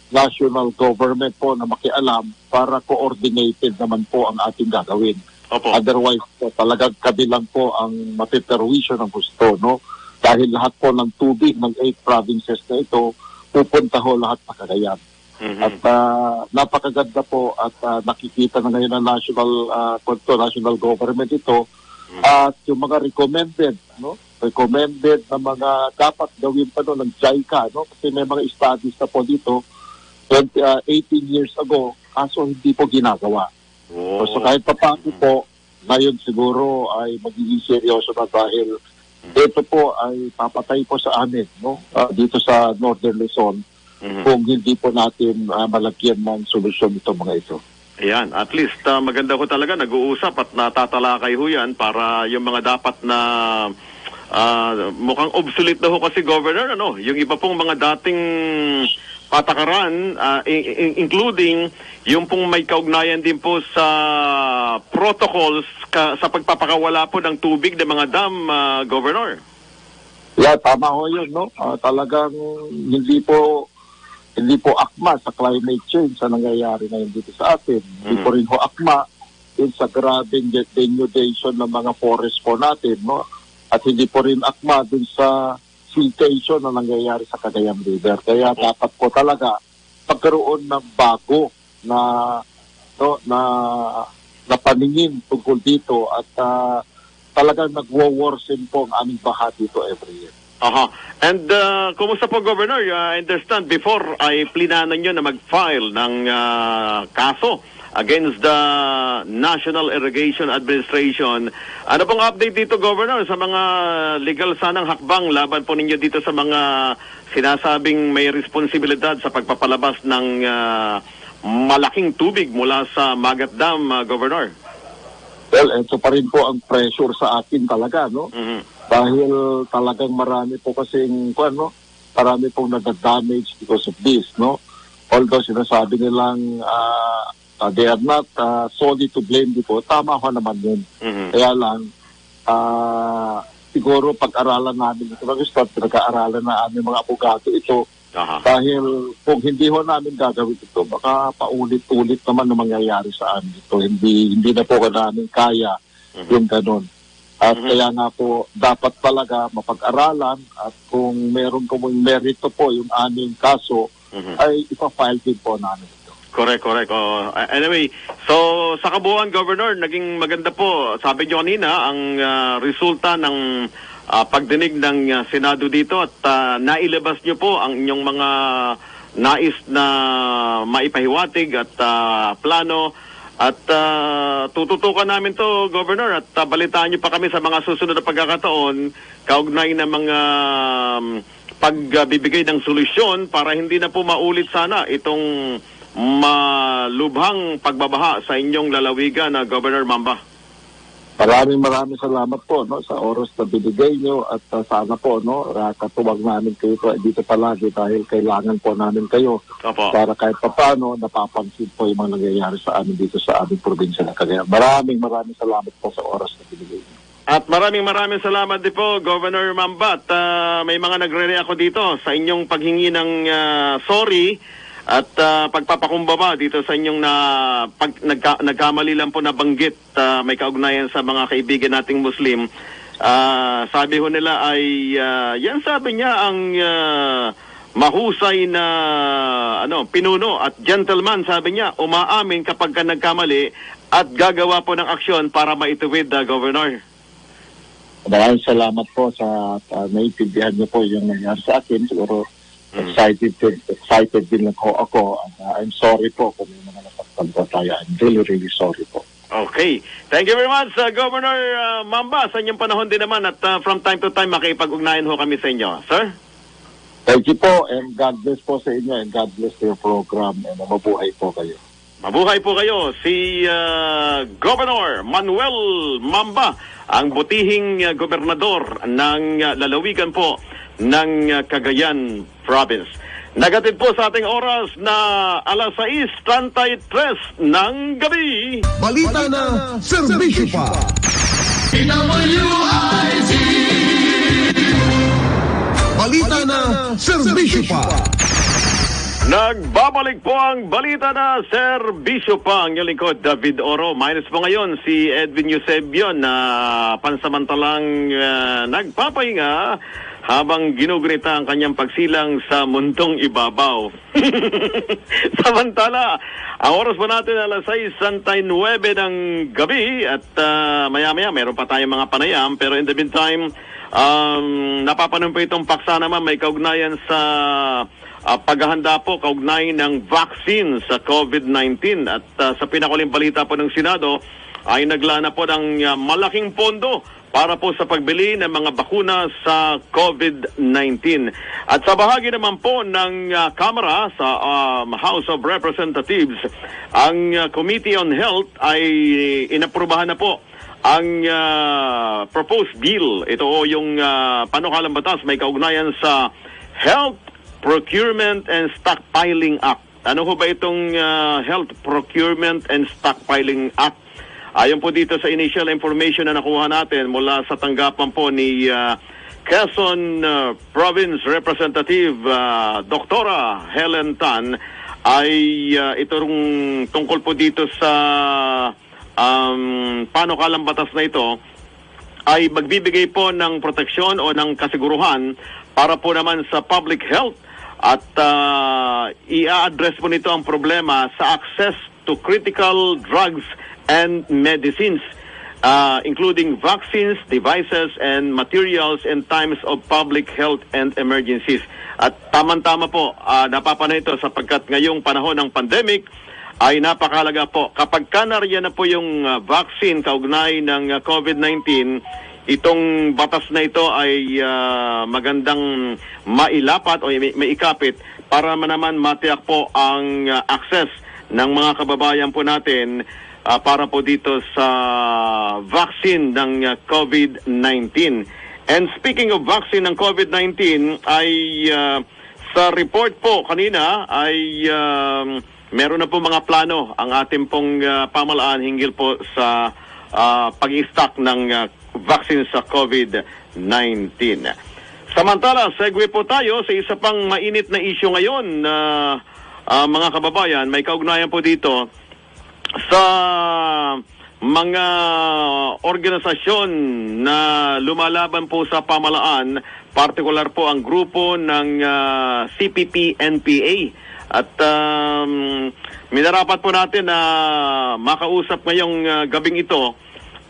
national government po na makialam para coordinated naman po ang ating gagawin. Opo. Otherwise po talagang kabilang po ang mapiperwisyo ng gusto, no? Dahil lahat po ng tubig ng 8 provinces na ito pupunta ho lahat sa Cagayan. At napakaganda po at nakikita na ngayon ng national government ito at yung mga recommended na mga dapat gawin pa ng JICA, no? Kasi may mga studies na po dito 18 years ago kaso hindi po ginagawa. So kahit pa paano po ngayon siguro ay magiging seryoso na dahil ito po ay papatay po sa amin, no? Dito sa Northern Luzon. Kung hindi po natin malagyan ng solusyon itong mga ito. Ayan, at least maganda ko talaga nag-uusap at natatalakay ho yan para yung mga dapat na mukhang obsolete na ho kasi, Governor, ano, yung iba pong mga dating patakaran, including yung pong may kaugnayan din po sa protocols sa pagpapakawala po ng tubig ng mga dam, Governor. Yeah, tama ho yun, no? Talagang hindi po akma sa climate change sa nangyayari ngayon dito sa atin. Hindi po rin ho akma din sa grabing denudation ng mga forest po natin, no? At hindi po rin akma din sa siltation na nangyayari sa Cagayan River. Kaya dapat po talaga pagkaroon ng bago na paningin tungkol dito at talagang nagwo-worsen po ang aming baha dito every year. Aha. And kumusta po, Governor? I understand before ay plinanan nyo na mag-file ng kaso against the National Irrigation Administration. Ano pong update dito, Governor, sa mga legal sanang hakbang laban po ninyo dito sa mga sinasabing may responsibilidad sa pagpapalabas ng malaking tubig mula sa Magat Dam, Governor? Well, ito pa rin po ang pressure sa atin talaga, no? Dahil talagang marami po kasing, marami pong nag-damage because of this, no? Although sinasabi nilang they are not solely to blame dito, tama ko naman yun. Kaya lang, siguro pag-aralan namin ito, pinag-aaralan na aming mga abogado ito, dahil kung hindi ho namin gagawin ito, baka paulit-ulit naman na mangyayari sa amin ito. Hindi na po namin kaya yung ganun. At kaya nga po, dapat talaga mapag-aralan at kung meron po yung merito po yung aming kaso, ay ipa-file din po namin ito. Correct. Anyway, so sa kabuuan, Governor, naging maganda po, sabi niyo kanina, ang resulta ng pagdinig ng Senado dito at nailabas niyo po ang inyong mga nais na maipahiwatig at plano at tututukan namin to, Governor, at balitaan niyo pa kami sa mga susunod na pagkakataon kaugnay ng mga pagbibigay ng solusyon para hindi na po maulit sana itong malubhang pagbabaha sa inyong lalawigan na Governor Mamba. Maraming salamat po, no, sa oras na binigay nyo at sana po, no, katuwag namin kayo dito palagi dahil kailangan po namin kayo para kahit paano napapansin po yung mga nangyayari sa amin dito sa aming probinsya ng Cagayan. Maraming salamat po sa oras na binigay nyo. At maraming salamat din po, Governor Mamba. At may mga nagre-react dito sa inyong paghingi ng sorry at pagpapakumbaba dito sa inyong nagkamali lang po na banggit, may kaugnayan sa mga kaibigan nating Muslim. Sabi ho nila ay yan, sabi niya, ang mahusay na pinuno at gentleman, sabi niya, umaamin kapag ka nagkamali at gagawa po ng aksyon para maituwid, Governor. Maraming salamat po sa naiintindihan niyo po yung nangyari sa akin. Siguro excited din lang ako. I'm sorry po kung may mga nasaktan po tayo. I'm really sorry po. Okay. Thank you very much, Governor Mamba. Sa inyong panahon din naman at from time to time makipag-ugnayan ho kami sa inyo. Sir? Thank you po and God bless po sa inyo and God bless your program and mabuhay po kayo. Mabuhay po kayo. Si Governor Manuel Mamba, ang butihing gobernador ng lalawigan po ng Cagayan Province. Nagatid po sa ating oras na 6:33 ng gabi. Balita na, serbisyo pa. Balita na, serbisyo pa. Nagbabalik po ang balita na serbisyo pa. Ang lingkod, David Oro. Minus po ngayon si Edwin Eusebio na pansamantalang nagpapahinga habang ginugunita ang kanyang pagsilang sa mundong ibabaw. Samantala, ang oras po natin 6:09 ng gabi at maya-maya meron pa tayong mga panayam, pero in the meantime, napapanon po itong paksa naman may kaugnayan sa paghahanda po kaugnay ng vaccine sa COVID-19 at sa pinakuling balita po ng Senado ay naglana po ng malaking pondo para po sa pagbili ng mga bakuna sa COVID-19. At sa bahagi naman po ng Kamara sa House of Representatives, ang Committee on Health ay inaprubahan na po ang proposed bill. Ito o yung panukalang batas may kaugnayan sa Health Procurement and Stockpiling Act. Ano ho ba itong Health Procurement and Stockpiling Act? Ayon po dito sa initial information na nakuha natin mula sa tanggapan po ni Quezon Province Representative Doktora Helen Tan ay itong tungkol po dito sa panukalang batas na ito ay magbibigay po ng proteksyon o ng kasiguruhan para po naman sa public health at i-address po nito ang problema sa access to critical drugs and medicines, including vaccines, devices, and materials in times of public health and emergencies. At tamang-tama po, napapanay ito sapagkat ngayong panahon ng pandemic ay napakahalaga po. Kapag kanariyan na po yung vaccine kaugnay ng COVID-19, itong batas na ito ay magandang mailapat o maikapit para naman matiyak po ang access ng mga kababayan po natin para po dito sa vaccine ng COVID-19. And speaking of vaccine ng COVID-19, ay sa report po kanina ay meron na po mga plano ang ating pong pamahalaan hinggil po sa pag-i-stock ng vaccine sa COVID-19. Samantala, segue po tayo sa isa pang mainit na issue ngayon na mga kababayan. May kaugnayan po dito sa mga organisasyon na lumalaban po sa pamahalaan, partikular po ang grupo ng CPP-NPA. At minarapat po natin na makausap ngayong gabing ito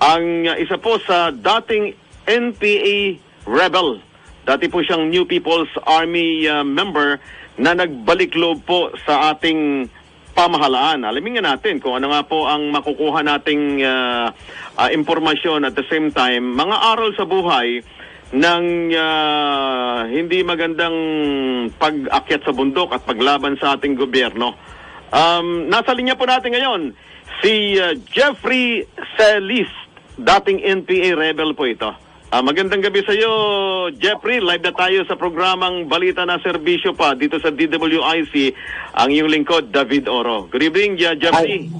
ang isa po sa dating NPA rebel. Dati po siyang New People's Army member na nagbalik loob po sa ating pamahalaan. Alamin nga natin kung ano nga po ang makukuha nating impormasyon at the same time, mga aral sa buhay ng hindi magandang pag-akyat sa bundok at paglaban sa ating gobyerno. Nasa linya po natin ngayon si Jeffrey Celis, dating NPA rebel po ito. Magandang gabi sa iyo, Jeffrey. Live na tayo sa programang Balita na Serbisyo pa dito sa DWIC. Ang iyong lingkod, David Oro. Good evening, Jeffrey.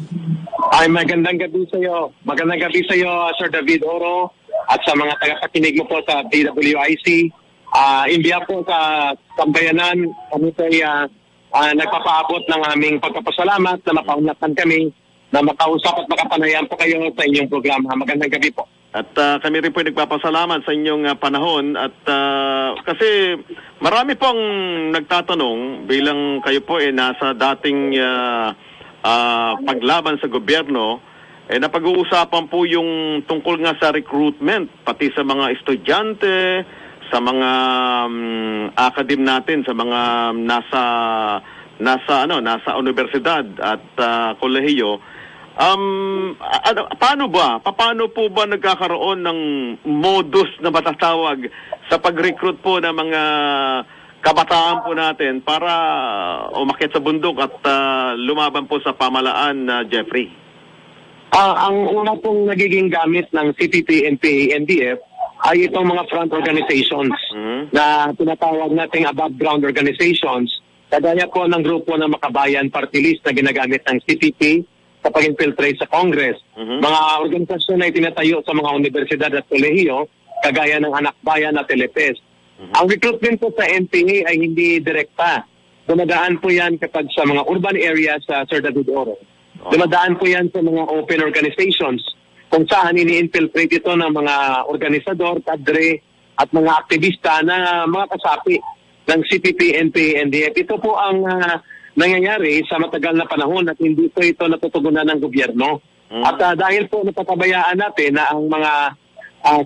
Ay, magandang gabi sa iyo. Magandang gabi sa iyo, Sir David Oro, at sa mga tagapakinig mo po sa DWIC. Imbiya po sa sambayanan, kami po ay nagpapaabot ng aming pagpapasalamat na mapaunlatan kami na makausap at makapanayan po kayo sa inyong programa. Magandang gabi po. At kami rin po nagpapasalamat sa inyong panahon at kasi marami pong nagtatanong bilang kayo po nasa dating paglaban sa gobyerno, napag-uusapan po yung tungkol nga sa recruitment, pati sa mga estudyante, sa mga academe natin, sa mga nasa universidad at kolehiyo. Paano po ba nagkakaroon ng modus na matatawag sa pag-recruit po ng mga kabataan po natin para umakyat sa bundok at lumaban po sa pamahalaan, Jeffrey? Ang una pong nagiging gamit ng CPP, NPA, NDF ay itong mga front organizations na tinatawag nating above ground organizations, kagaya po ng grupo ng Makabayan Party List na ginagamit ng CPP sa pag-infiltrate sa Congress. Mga organisasyon na itinatayo sa mga universidad at kolehiyo, kagaya ng Anak Bayan at Telepes. Ang recruitment po sa NPA ay hindi direkta. Dumadaan po yan kapag sa mga urban areas sa Sir David Oro. Dumadaan po yan sa mga open organizations kung saan ini-infiltrate ito ng mga organisador, kadre at mga aktivista na mga kasapi ng CPP, NPA, NDF. Ito po ang nangyayari sa matagal na panahon at hindi po ito natutugunan ng gobyerno. At dahil po napatabayaan natin na ang mga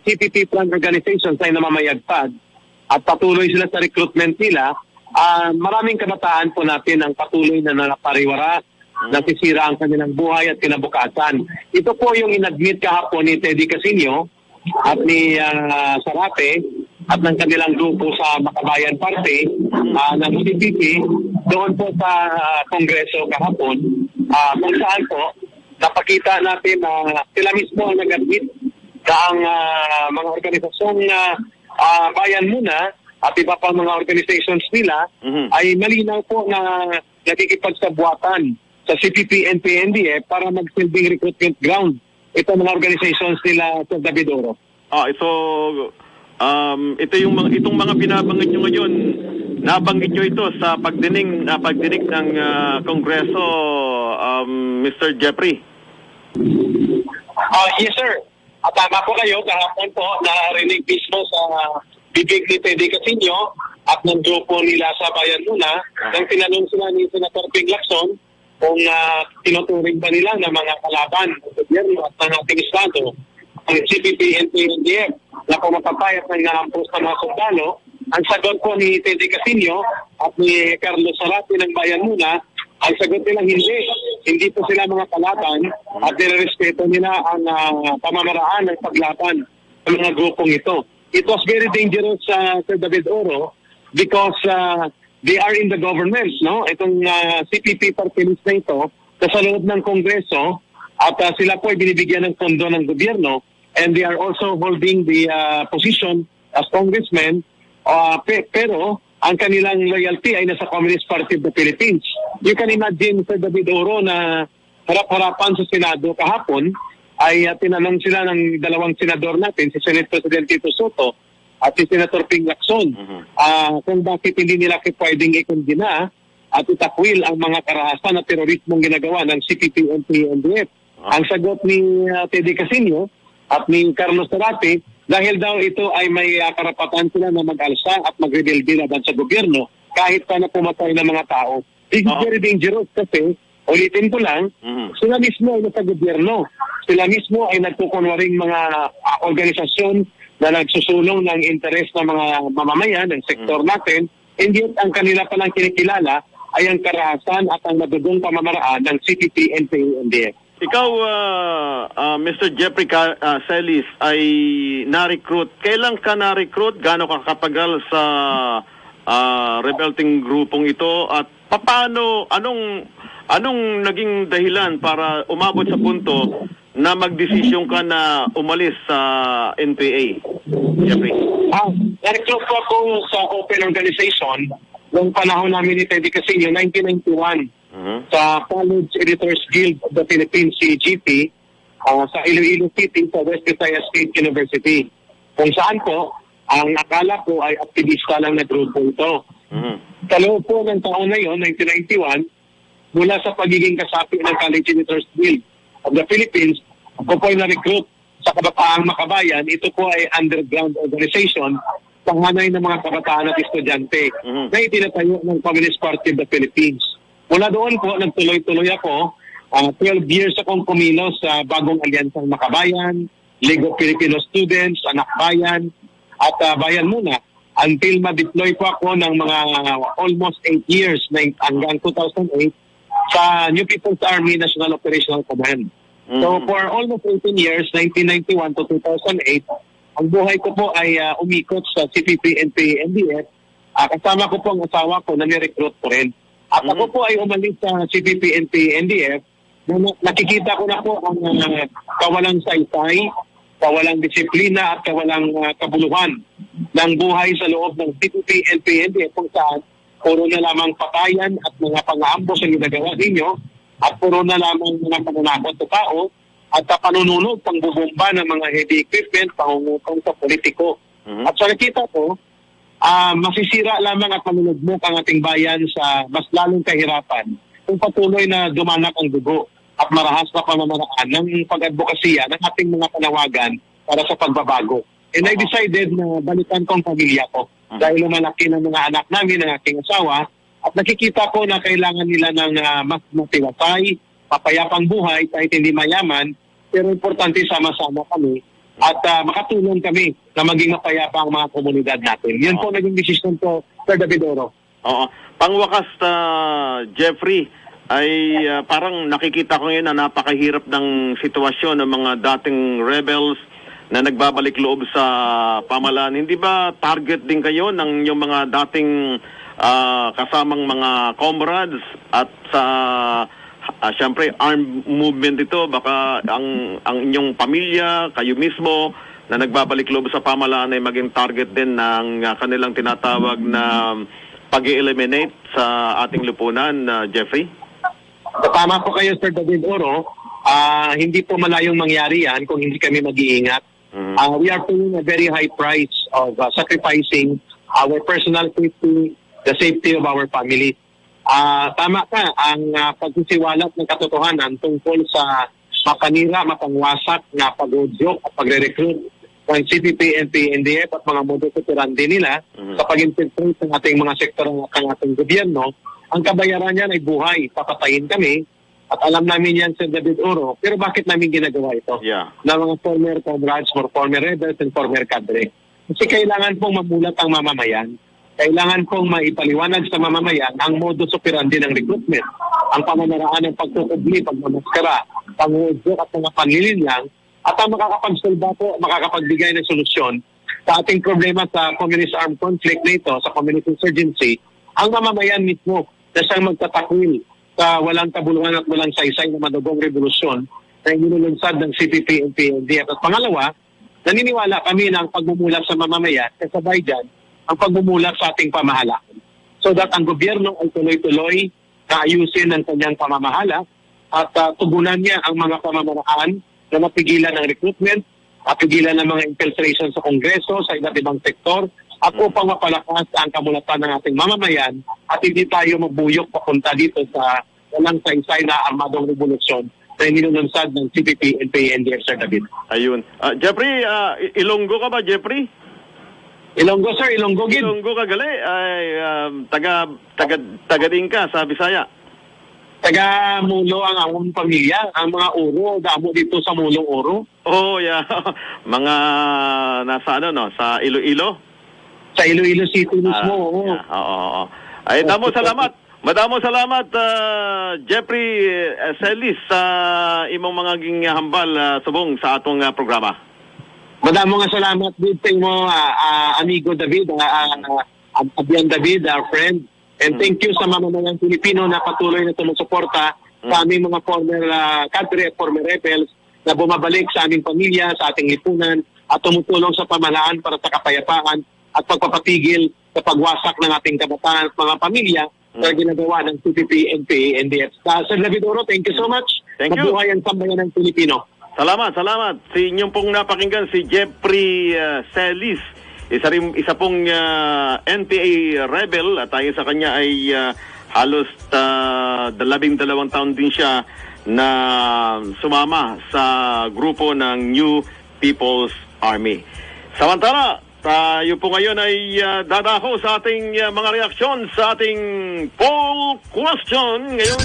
CPP front organizations ay namamayagpag at patuloy sila sa recruitment nila, maraming kabataan po natin ang patuloy na napariwara, nasisira ang kanilang buhay at kinabukasan. Ito po yung inadmit kahapon ni Teddy Casino at ni Sarape at ng kanilang grupo sa Makabayan Party ng CPP doon po sa Kongreso kahapon, kung saan po napakita natin na sila mismo ang nag-admit na ang mga organisasyong Bayan Muna at iba pang mga organizations nila ay malinaw po na nakikipagsabuatan sa CPP, NPA, NDF para magsilbing recruitment ground. Ito mga organizations nila sa David Oro. So itong mga binabanggit nyo ngayon, nabanggit nyo ito sa pagdinig ng Kongreso, Mr. Jeffrey. Yes, sir. At tama po kayo, kahapon po, narinig mismo sa bibig ni Teddy Casino at ng grupo nila sa Bayan Muna, nang tinanong sila ni Senator Ping Lacson kung tinuturing ba nila ng mga kalaban ng gobyerno at ng ating estado, ang CPP, NPA, na pumapapayat ng inahampos ng mga sundalo. Ang sagot po ni Teddy Casino at ni Carlos Sarate ng Bayan Muna, ang sagot nila hindi po sila mga kalaban at nirerespeto nila ang pamamaraan ng paglaban ng mga grupong ito. It was very dangerous, Sir David Oro, because they are in the government, no? Itong CPP party list na ito, sa loob ng Kongreso, at sila po ay binibigyan ng pondo ng gobyerno, and they are also holding the position as congressmen, pero ang kanilang loyalty ay nasa Communist Party of the Philippines. You can imagine, Sir David Oro, na harap-harapan sa Senado kahapon ay tinanong sila ng dalawang senador natin, si Senate President Tito Soto at si Senator Ping Lacson, kung bakit hindi nila pwedeng ikondina at itakwil ang mga karahasan at terorismong ginagawa ng CPP, NPA, NDF. Ang sagot ni Teddy Casino at ni Carlos Sarate, dahil daw ito ay may karapatan sila na mag-alsa at magrebelde laban sa gobyerno kahit pa na pumatay ng mga tao. This is very dangerous kasi, ulitin ko lang, sila mismo ay nasa gobyerno. Sila mismo ay nagkukunwaring mga organisasyon na nagsusulong ng interes ng mga mamamayan, ng sektor natin, and yet ang kanila palang kinikilala ay ang karahasan at ang nadugong pamamaraan ng CPP, NPA, NDF. Ikaw, Mr. Jeffrey Celis, ay na-recruit. Kailan ka na-recruit? Gaano ka katagal sa rebelting grupong ito? At paano, anong naging dahilan para umabot sa punto na magdesisyon ka na umalis sa NPA? Jeffrey? Na-recruit po ako sa open organization noong panahon namin ni Teddy Casino, 1991. Sa College Editors Guild of the Philippines, CGP, sa Iloilo City, sa West Visayas State University. Kung saan po, ang akala ko ay aktivista lang na grupo ito. Sa loob po ng taon na yon, 1991, mula sa pagiging kasapi ng College Editors Guild of the Philippines, ako po ay na-recruit sa Kababaang Makabayan. Ito po ay underground organization, panghanay ng mga kabataan at estudyante na itinatayo ng Communist Party of the Philippines. Mula doon po, nagtuloy-tuloy ako. 12 years akong kumilos sa bagong alyansang Makabayan, League of Filipino Students, Anak Bayan, at Bayan Muna. Until ma-deploy po ako ng mga almost 8 years hanggang 2008 sa New People's Army National Operational Command. So for almost 18 years, 1991 to 2008, ang buhay ko po ay umikot sa CPP, NPA, NDF. Kasama ko po ang asawa ko na ni-recruit ko rin. At ako po ay umalis sa CPP, NPA, NDF. Nakikita ko na po ang kawalang saysay, kawalang disiplina at kawalang kabuluhan ng buhay sa loob ng CPP, NPA, NDF kung saan puro na lamang patayan at mga pang-aambos ang ginagawa ninyo at puro na lamang mga pananakot sa tao at panununog, pangbubomba ng mga heavy equipment, pangungutong sa politiko. At sa nakita ko, masisira lamang at manunugmok ang ating bayan sa mas lalong kahirapan kung patuloy na dumanak ang dugo at marahas na pamamaraan ng pag-advokasya ng ating mga panawagan para sa pagbabago. And I decided na balikan ko ang pamilya ko dahil lumalaki ng mga anak namin, ng aking asawa, at nakikita ko na kailangan nila ng mas matiwasay, papayapang buhay kahit hindi mayaman, pero importante sama-sama kami at makatulong kami na maging mapayapa ang mga komunidad natin. Yun po naging desisyon ko, Sir David Oro. Oo. Pangwakas, Jeffrey, ay parang nakikita ko ngayon na napakahirap ng sitwasyon ng mga dating rebels na nagbabalik loob sa pamahalaan. Hindi ba target din kayo ng yung mga dating kasamang mga comrades at sa siyempre armed movement ito, baka ang inyong pamilya, kayo mismo na nagbabalik loob sa pamahalaan ay maging target din ng kanilang tinatawag na pag-eliminate sa ating lipunan, Jeffrey? Tama po kayo, Sir David Oro. Hindi po malayong mangyari yan kung hindi kami mag-iingat. We are paying a very high price of sacrificing our personal safety, the safety of our family. Tama ka, ang pagsisiwalat ng katotohanan tungkol sa mapanira, mapangwasak na pag-udyok at pagre-recruit ng CPP, NP, NDF at mga modus operandi nila sa pag-infiltrate ng ating mga sektor ng ating gobyerno, ang kabayaran niyan ay buhay. Papatayin kami at alam namin yan Sir David Oro. Pero bakit namin ginagawa ito? Na mga former comrades, former rebels and former cadre. Kasi kailangan pong mamulat ang mamamayan. Kailangan pong maipaliwanag sa mamamayan ang modus operandi ng recruitment, ang pamamaraan ng pagkukubli, pagmamaskara, pang-udyok at mga panlilinlang, at ang makakapagsolba po, makakapagbigay ng solusyon sa ating problema sa communist armed conflict na ito, sa communist insurgency, ang mamamayan mismo na siyang magtatakwil sa walang kabuluhan at walang saysay na madugong revolusyon na inilulunsad ng CPP, NP, NDF. At pangalawa, naniniwala kami na ang pagmumulat sa mamamayan, kasabay dyan, ang pagmumulat sa ating pamahalaan. So that ang gobyerno ay tuloy-tuloy na ayusin ang kanyang pamamahala at tugunan niya ang mga pamamaraan na mapigilan ng recruitment, mapigilan ng mga infiltration sa Kongreso, sa iba't ibang sektor, at upang mapalakas ang kamulatan ng ating mamamayan at hindi tayo mabuyok papunta dito sa walang saysay na armadong revolusyon na inilunsad ng CPP, NP, NDF, Sir David. Ayun. Jeffrey, Ilonggo ka ba, Jeffrey? Ilonggo, sir. Ilonggo, gid. Ilonggo ka gali. Ay, taga din ka sa Bisaya. Taga Mulo ang among pamilya, ang mga Oro, damo dito sa Mulong Oro. Oh, yeah. Mga nasa ano, no? Sa Iloilo? Sa Iloilo City mismo, oo. Yeah. Oo. Ay, damo salamat. Madamo salamat, Jeffrey Celis, sa imong mga ginghambal subong sa atong programa. Madamo nga salamat dito mo, amigo David, Abian David, our friend. And thank you sa mamamayang Pilipino na patuloy na sumusuporta sa aming mga former cadre at former rebels na bumabalik sa aming pamilya, sa ating lipunan at tumutulong sa pamahalaan para sa kapayapaan at pagpapatigil sa pagwasak ng ating kabataan at mga pamilya na ginagawa ng CPP, NP, NDF. Sir David Oro, thank you so much. Thank you. Mabuhay ang sambayan ng Pilipino. Salamat. Si inyong pong napakinggan si Jeffrey Celis. Isa pong NPA rebel at ayon sa kanya ay halos 12 taon din siya na sumama sa grupo ng New People's Army. Samantala, tayo po ngayon ay dadako sa ating mga reaksyon sa ating poll question ngayong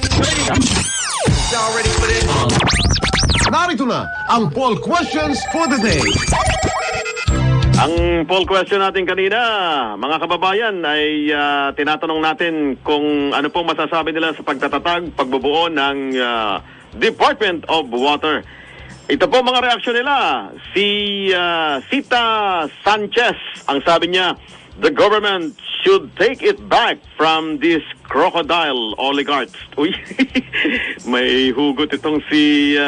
Narito na ang poll questions for the day. Ang poll question natin kanina, mga kababayan, ay tinatanong natin kung ano pong masasabi nila sa pagtatatag, pagbubuo ng Department of Water. Ito po mga reaksyon nila. Si Sita Sanchez, ang sabi niya, the government should take it back from these crocodile oligarchs. Uy, may hugot itong si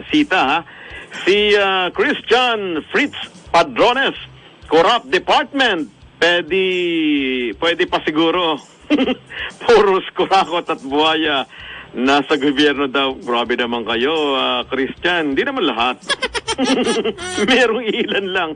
Sita, ha? Si Christian Fritz Padrones, corrupt department, pwede pa siguro. Puros kurakot at buhaya nasa gobyerno daw. Grabe naman kayo, Christian. Hindi naman lahat. Merong ilan lang.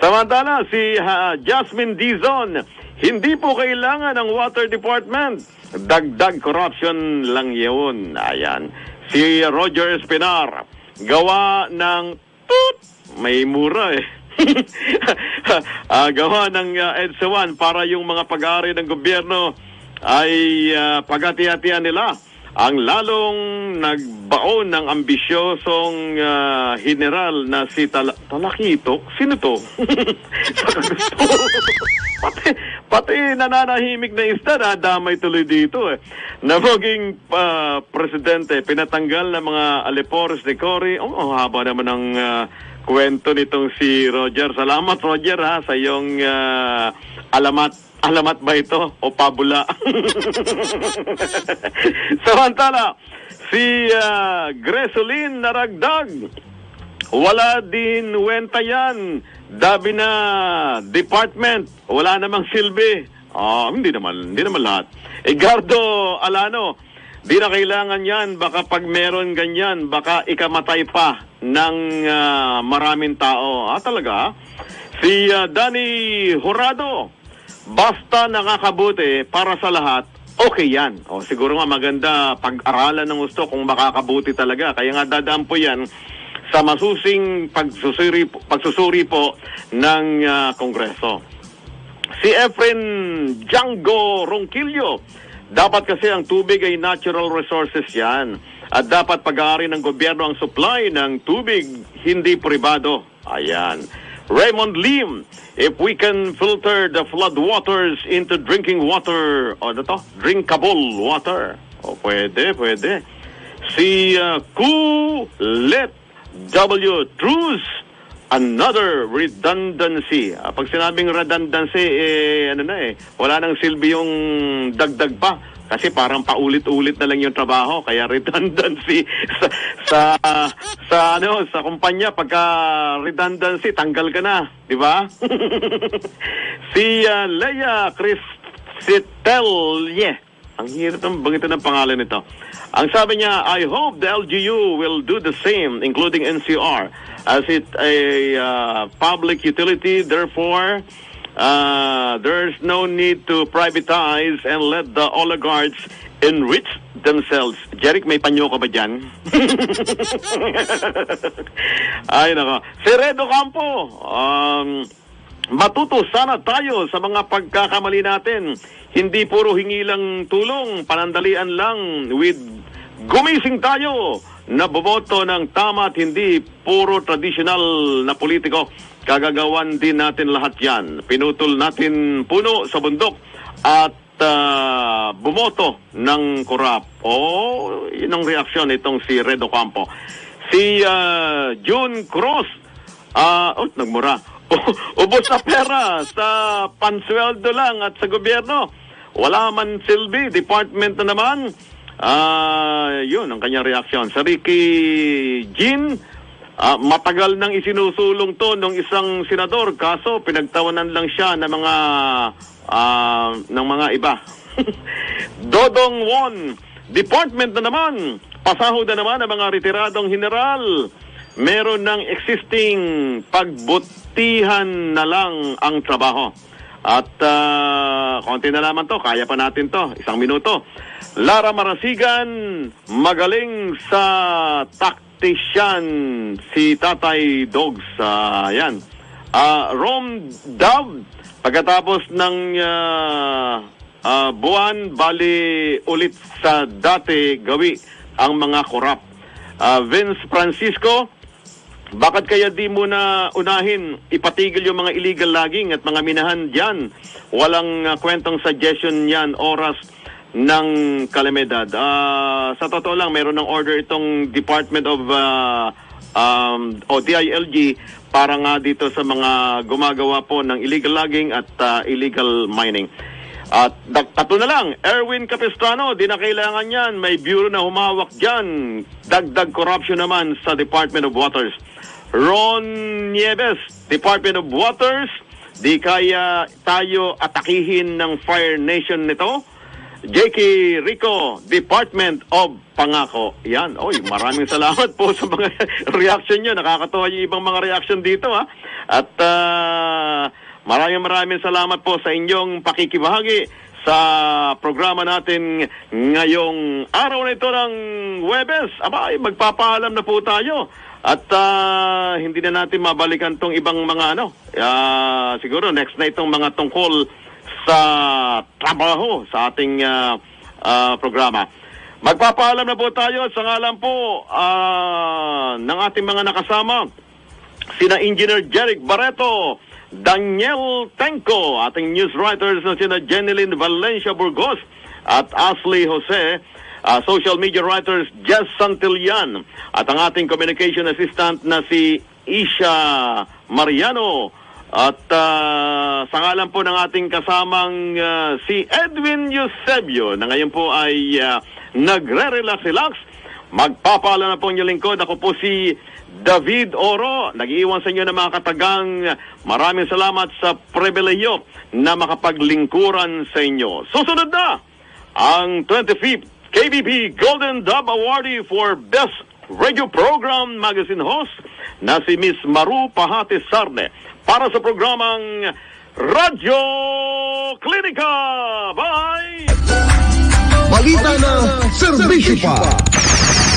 Samantala, si Jasmine Dizon, hindi po kailangan ng water department. Dagdag corruption lang yun. Ayan. Si Roger Espinar, gawa ng may mura eh. Gawa ng EDSA 1 para yung mga pag-aari ng gobyerno ay paghati-hatian nila ang lalong nagbaon ng ambisyosong general na si Talakitok. Sino to? Pati nananahimik na isda na damay tuloy dito eh. Na maging presidente, pinatanggal ng mga alipores ni Cory. Haba naman ng kwento nitong si Roger. Salamat Roger ha sa iyong alamat ba ito o pabula? Samantala, si Gresoline Naragdag, wala din wenta yan. Dabi na department, wala namang silbi. Hindi naman lahat. Edgardo Alano, Di na kailangan yan. Baka pag meron ganyan, baka ikamatay pa ng maraming tao. Talaga? Si Danny Horado, basta nakakabuti para sa lahat, okay yan. Siguro nga maganda pag-aralan ng gusto kung makakabuti talaga. Kaya nga dadaan po yan sa masusing pagsusuri po ng Kongreso. Si Efren Django Ronquillo, dapat kasi ang tubig ay natural resources yan. At dapat pag-aari ng gobyerno ang supply ng tubig, hindi pribado. Ayan. Raymond Lim, if we can filter the flood waters into drinking water, drinkable water. Pwede. Si Kulet W. Cruz, another redundancy. Pag sinabing redundancy, wala nang silbi yung dagdag pa. Kasi parang paulit-ulit na lang yung trabaho. Kaya redundancy sa kumpanya, pagka redundancy, tanggal ka na. Di ba? Si Leia Cristelye. Ang hirap ng bangito ng pangalan nito. Ang sabi niya, I hope the LGU will do the same, including NCR, as it a public utility. Therefore, there's no need to privatize and let the oligarchs enrich themselves. Jeric, may panyo ka ba dyan? Ay, nako. Si Redo Campo, matuto sana tayo sa mga pagkakamali natin. Hindi puro hingi lang tulong, panandalian lang with gumising tayo na boboto ng tama at hindi puro traditional na politiko. Kagagawan din natin lahat yan. Pinutol natin puno sa bundok at bumoto ng korap. Yun ang reaksyon itong si Redo Campo. Si June Cruz, nagmura. Ubos na pera sa pansweldo lang at sa gobyerno. Wala man silbi, department na naman. Yun ang kanyang reaksyon. Sa Ricky Jean, matagal nang isinusulong to ng isang senador, kaso pinagtawanan lang siya ng mga iba. Dodong Won, department na naman. Pasahod na naman ang mga retiradong general. Meron ng existing, pagbutihan na lang ang trabaho. At konti na naman to, kaya pa natin to, 1 minuto. Lara Marasigan, magaling sa tactician si Tatay Dogs. Yan. Rom Dav, pagkatapos ng buwan, bali ulit sa dati gawi ang mga korap. Vince Francisco, bakit kaya di mo na unahin ipatigil yung mga illegal logging at mga minahan dyan? Walang kwentong suggestion yan, oras ng kalamidad. Sa totoo lang, meron ng order itong Department of DILG para nga dito sa mga gumagawa po ng illegal logging at illegal mining. At tatlo na lang, Erwin Capistrano, di na kailangan yan. May bureau na humawak dyan. Dagdag corruption naman sa Department of Waters. Ron Nieves, Department of Waters, di kaya tayo atakihin ng Fire Nation nito. J.K. Rico, Department of Pangako. Yan, maraming salamat po sa mga reaction nyo. Nakakatawa yung ibang mga reaction dito, ha. At maraming salamat po sa inyong pakikibahagi sa programa natin ngayong araw na ito ng Huwebes. Magpapaalam na po tayo. At hindi na natin mabalikan tong ibang mga siguro next na itong mga tungkol sa trabaho sa ating programa. Magpapaalam na po tayo sa ngalan po ng ating mga nakasama. Sina Engineer Jeric Barreto, Daniel Tenco, ating news writers na sina Jeneline Valencia Burgos at Ashley Jose, social media writers Jess Santillan, at ang ating communication assistant na si Isha Mariano. At sa ngalan po ng ating kasamang si Edwin Eusebio na ngayon po ay nagre-relax. Magpapaalam na po ang inyong lingkod. Ako po si David Oro, nag-iwan sa inyo ng mga katagang. Maraming salamat sa pribilehiyo na makapaglingkuran sa inyo. Susunod na ang 25th KBP Golden Dove Awardee for Best Radio Program Magazine Host na si Miss Maru Pahati Sarne para sa programang Radyo Klinika. Bye! Balita na, serbisyo pa.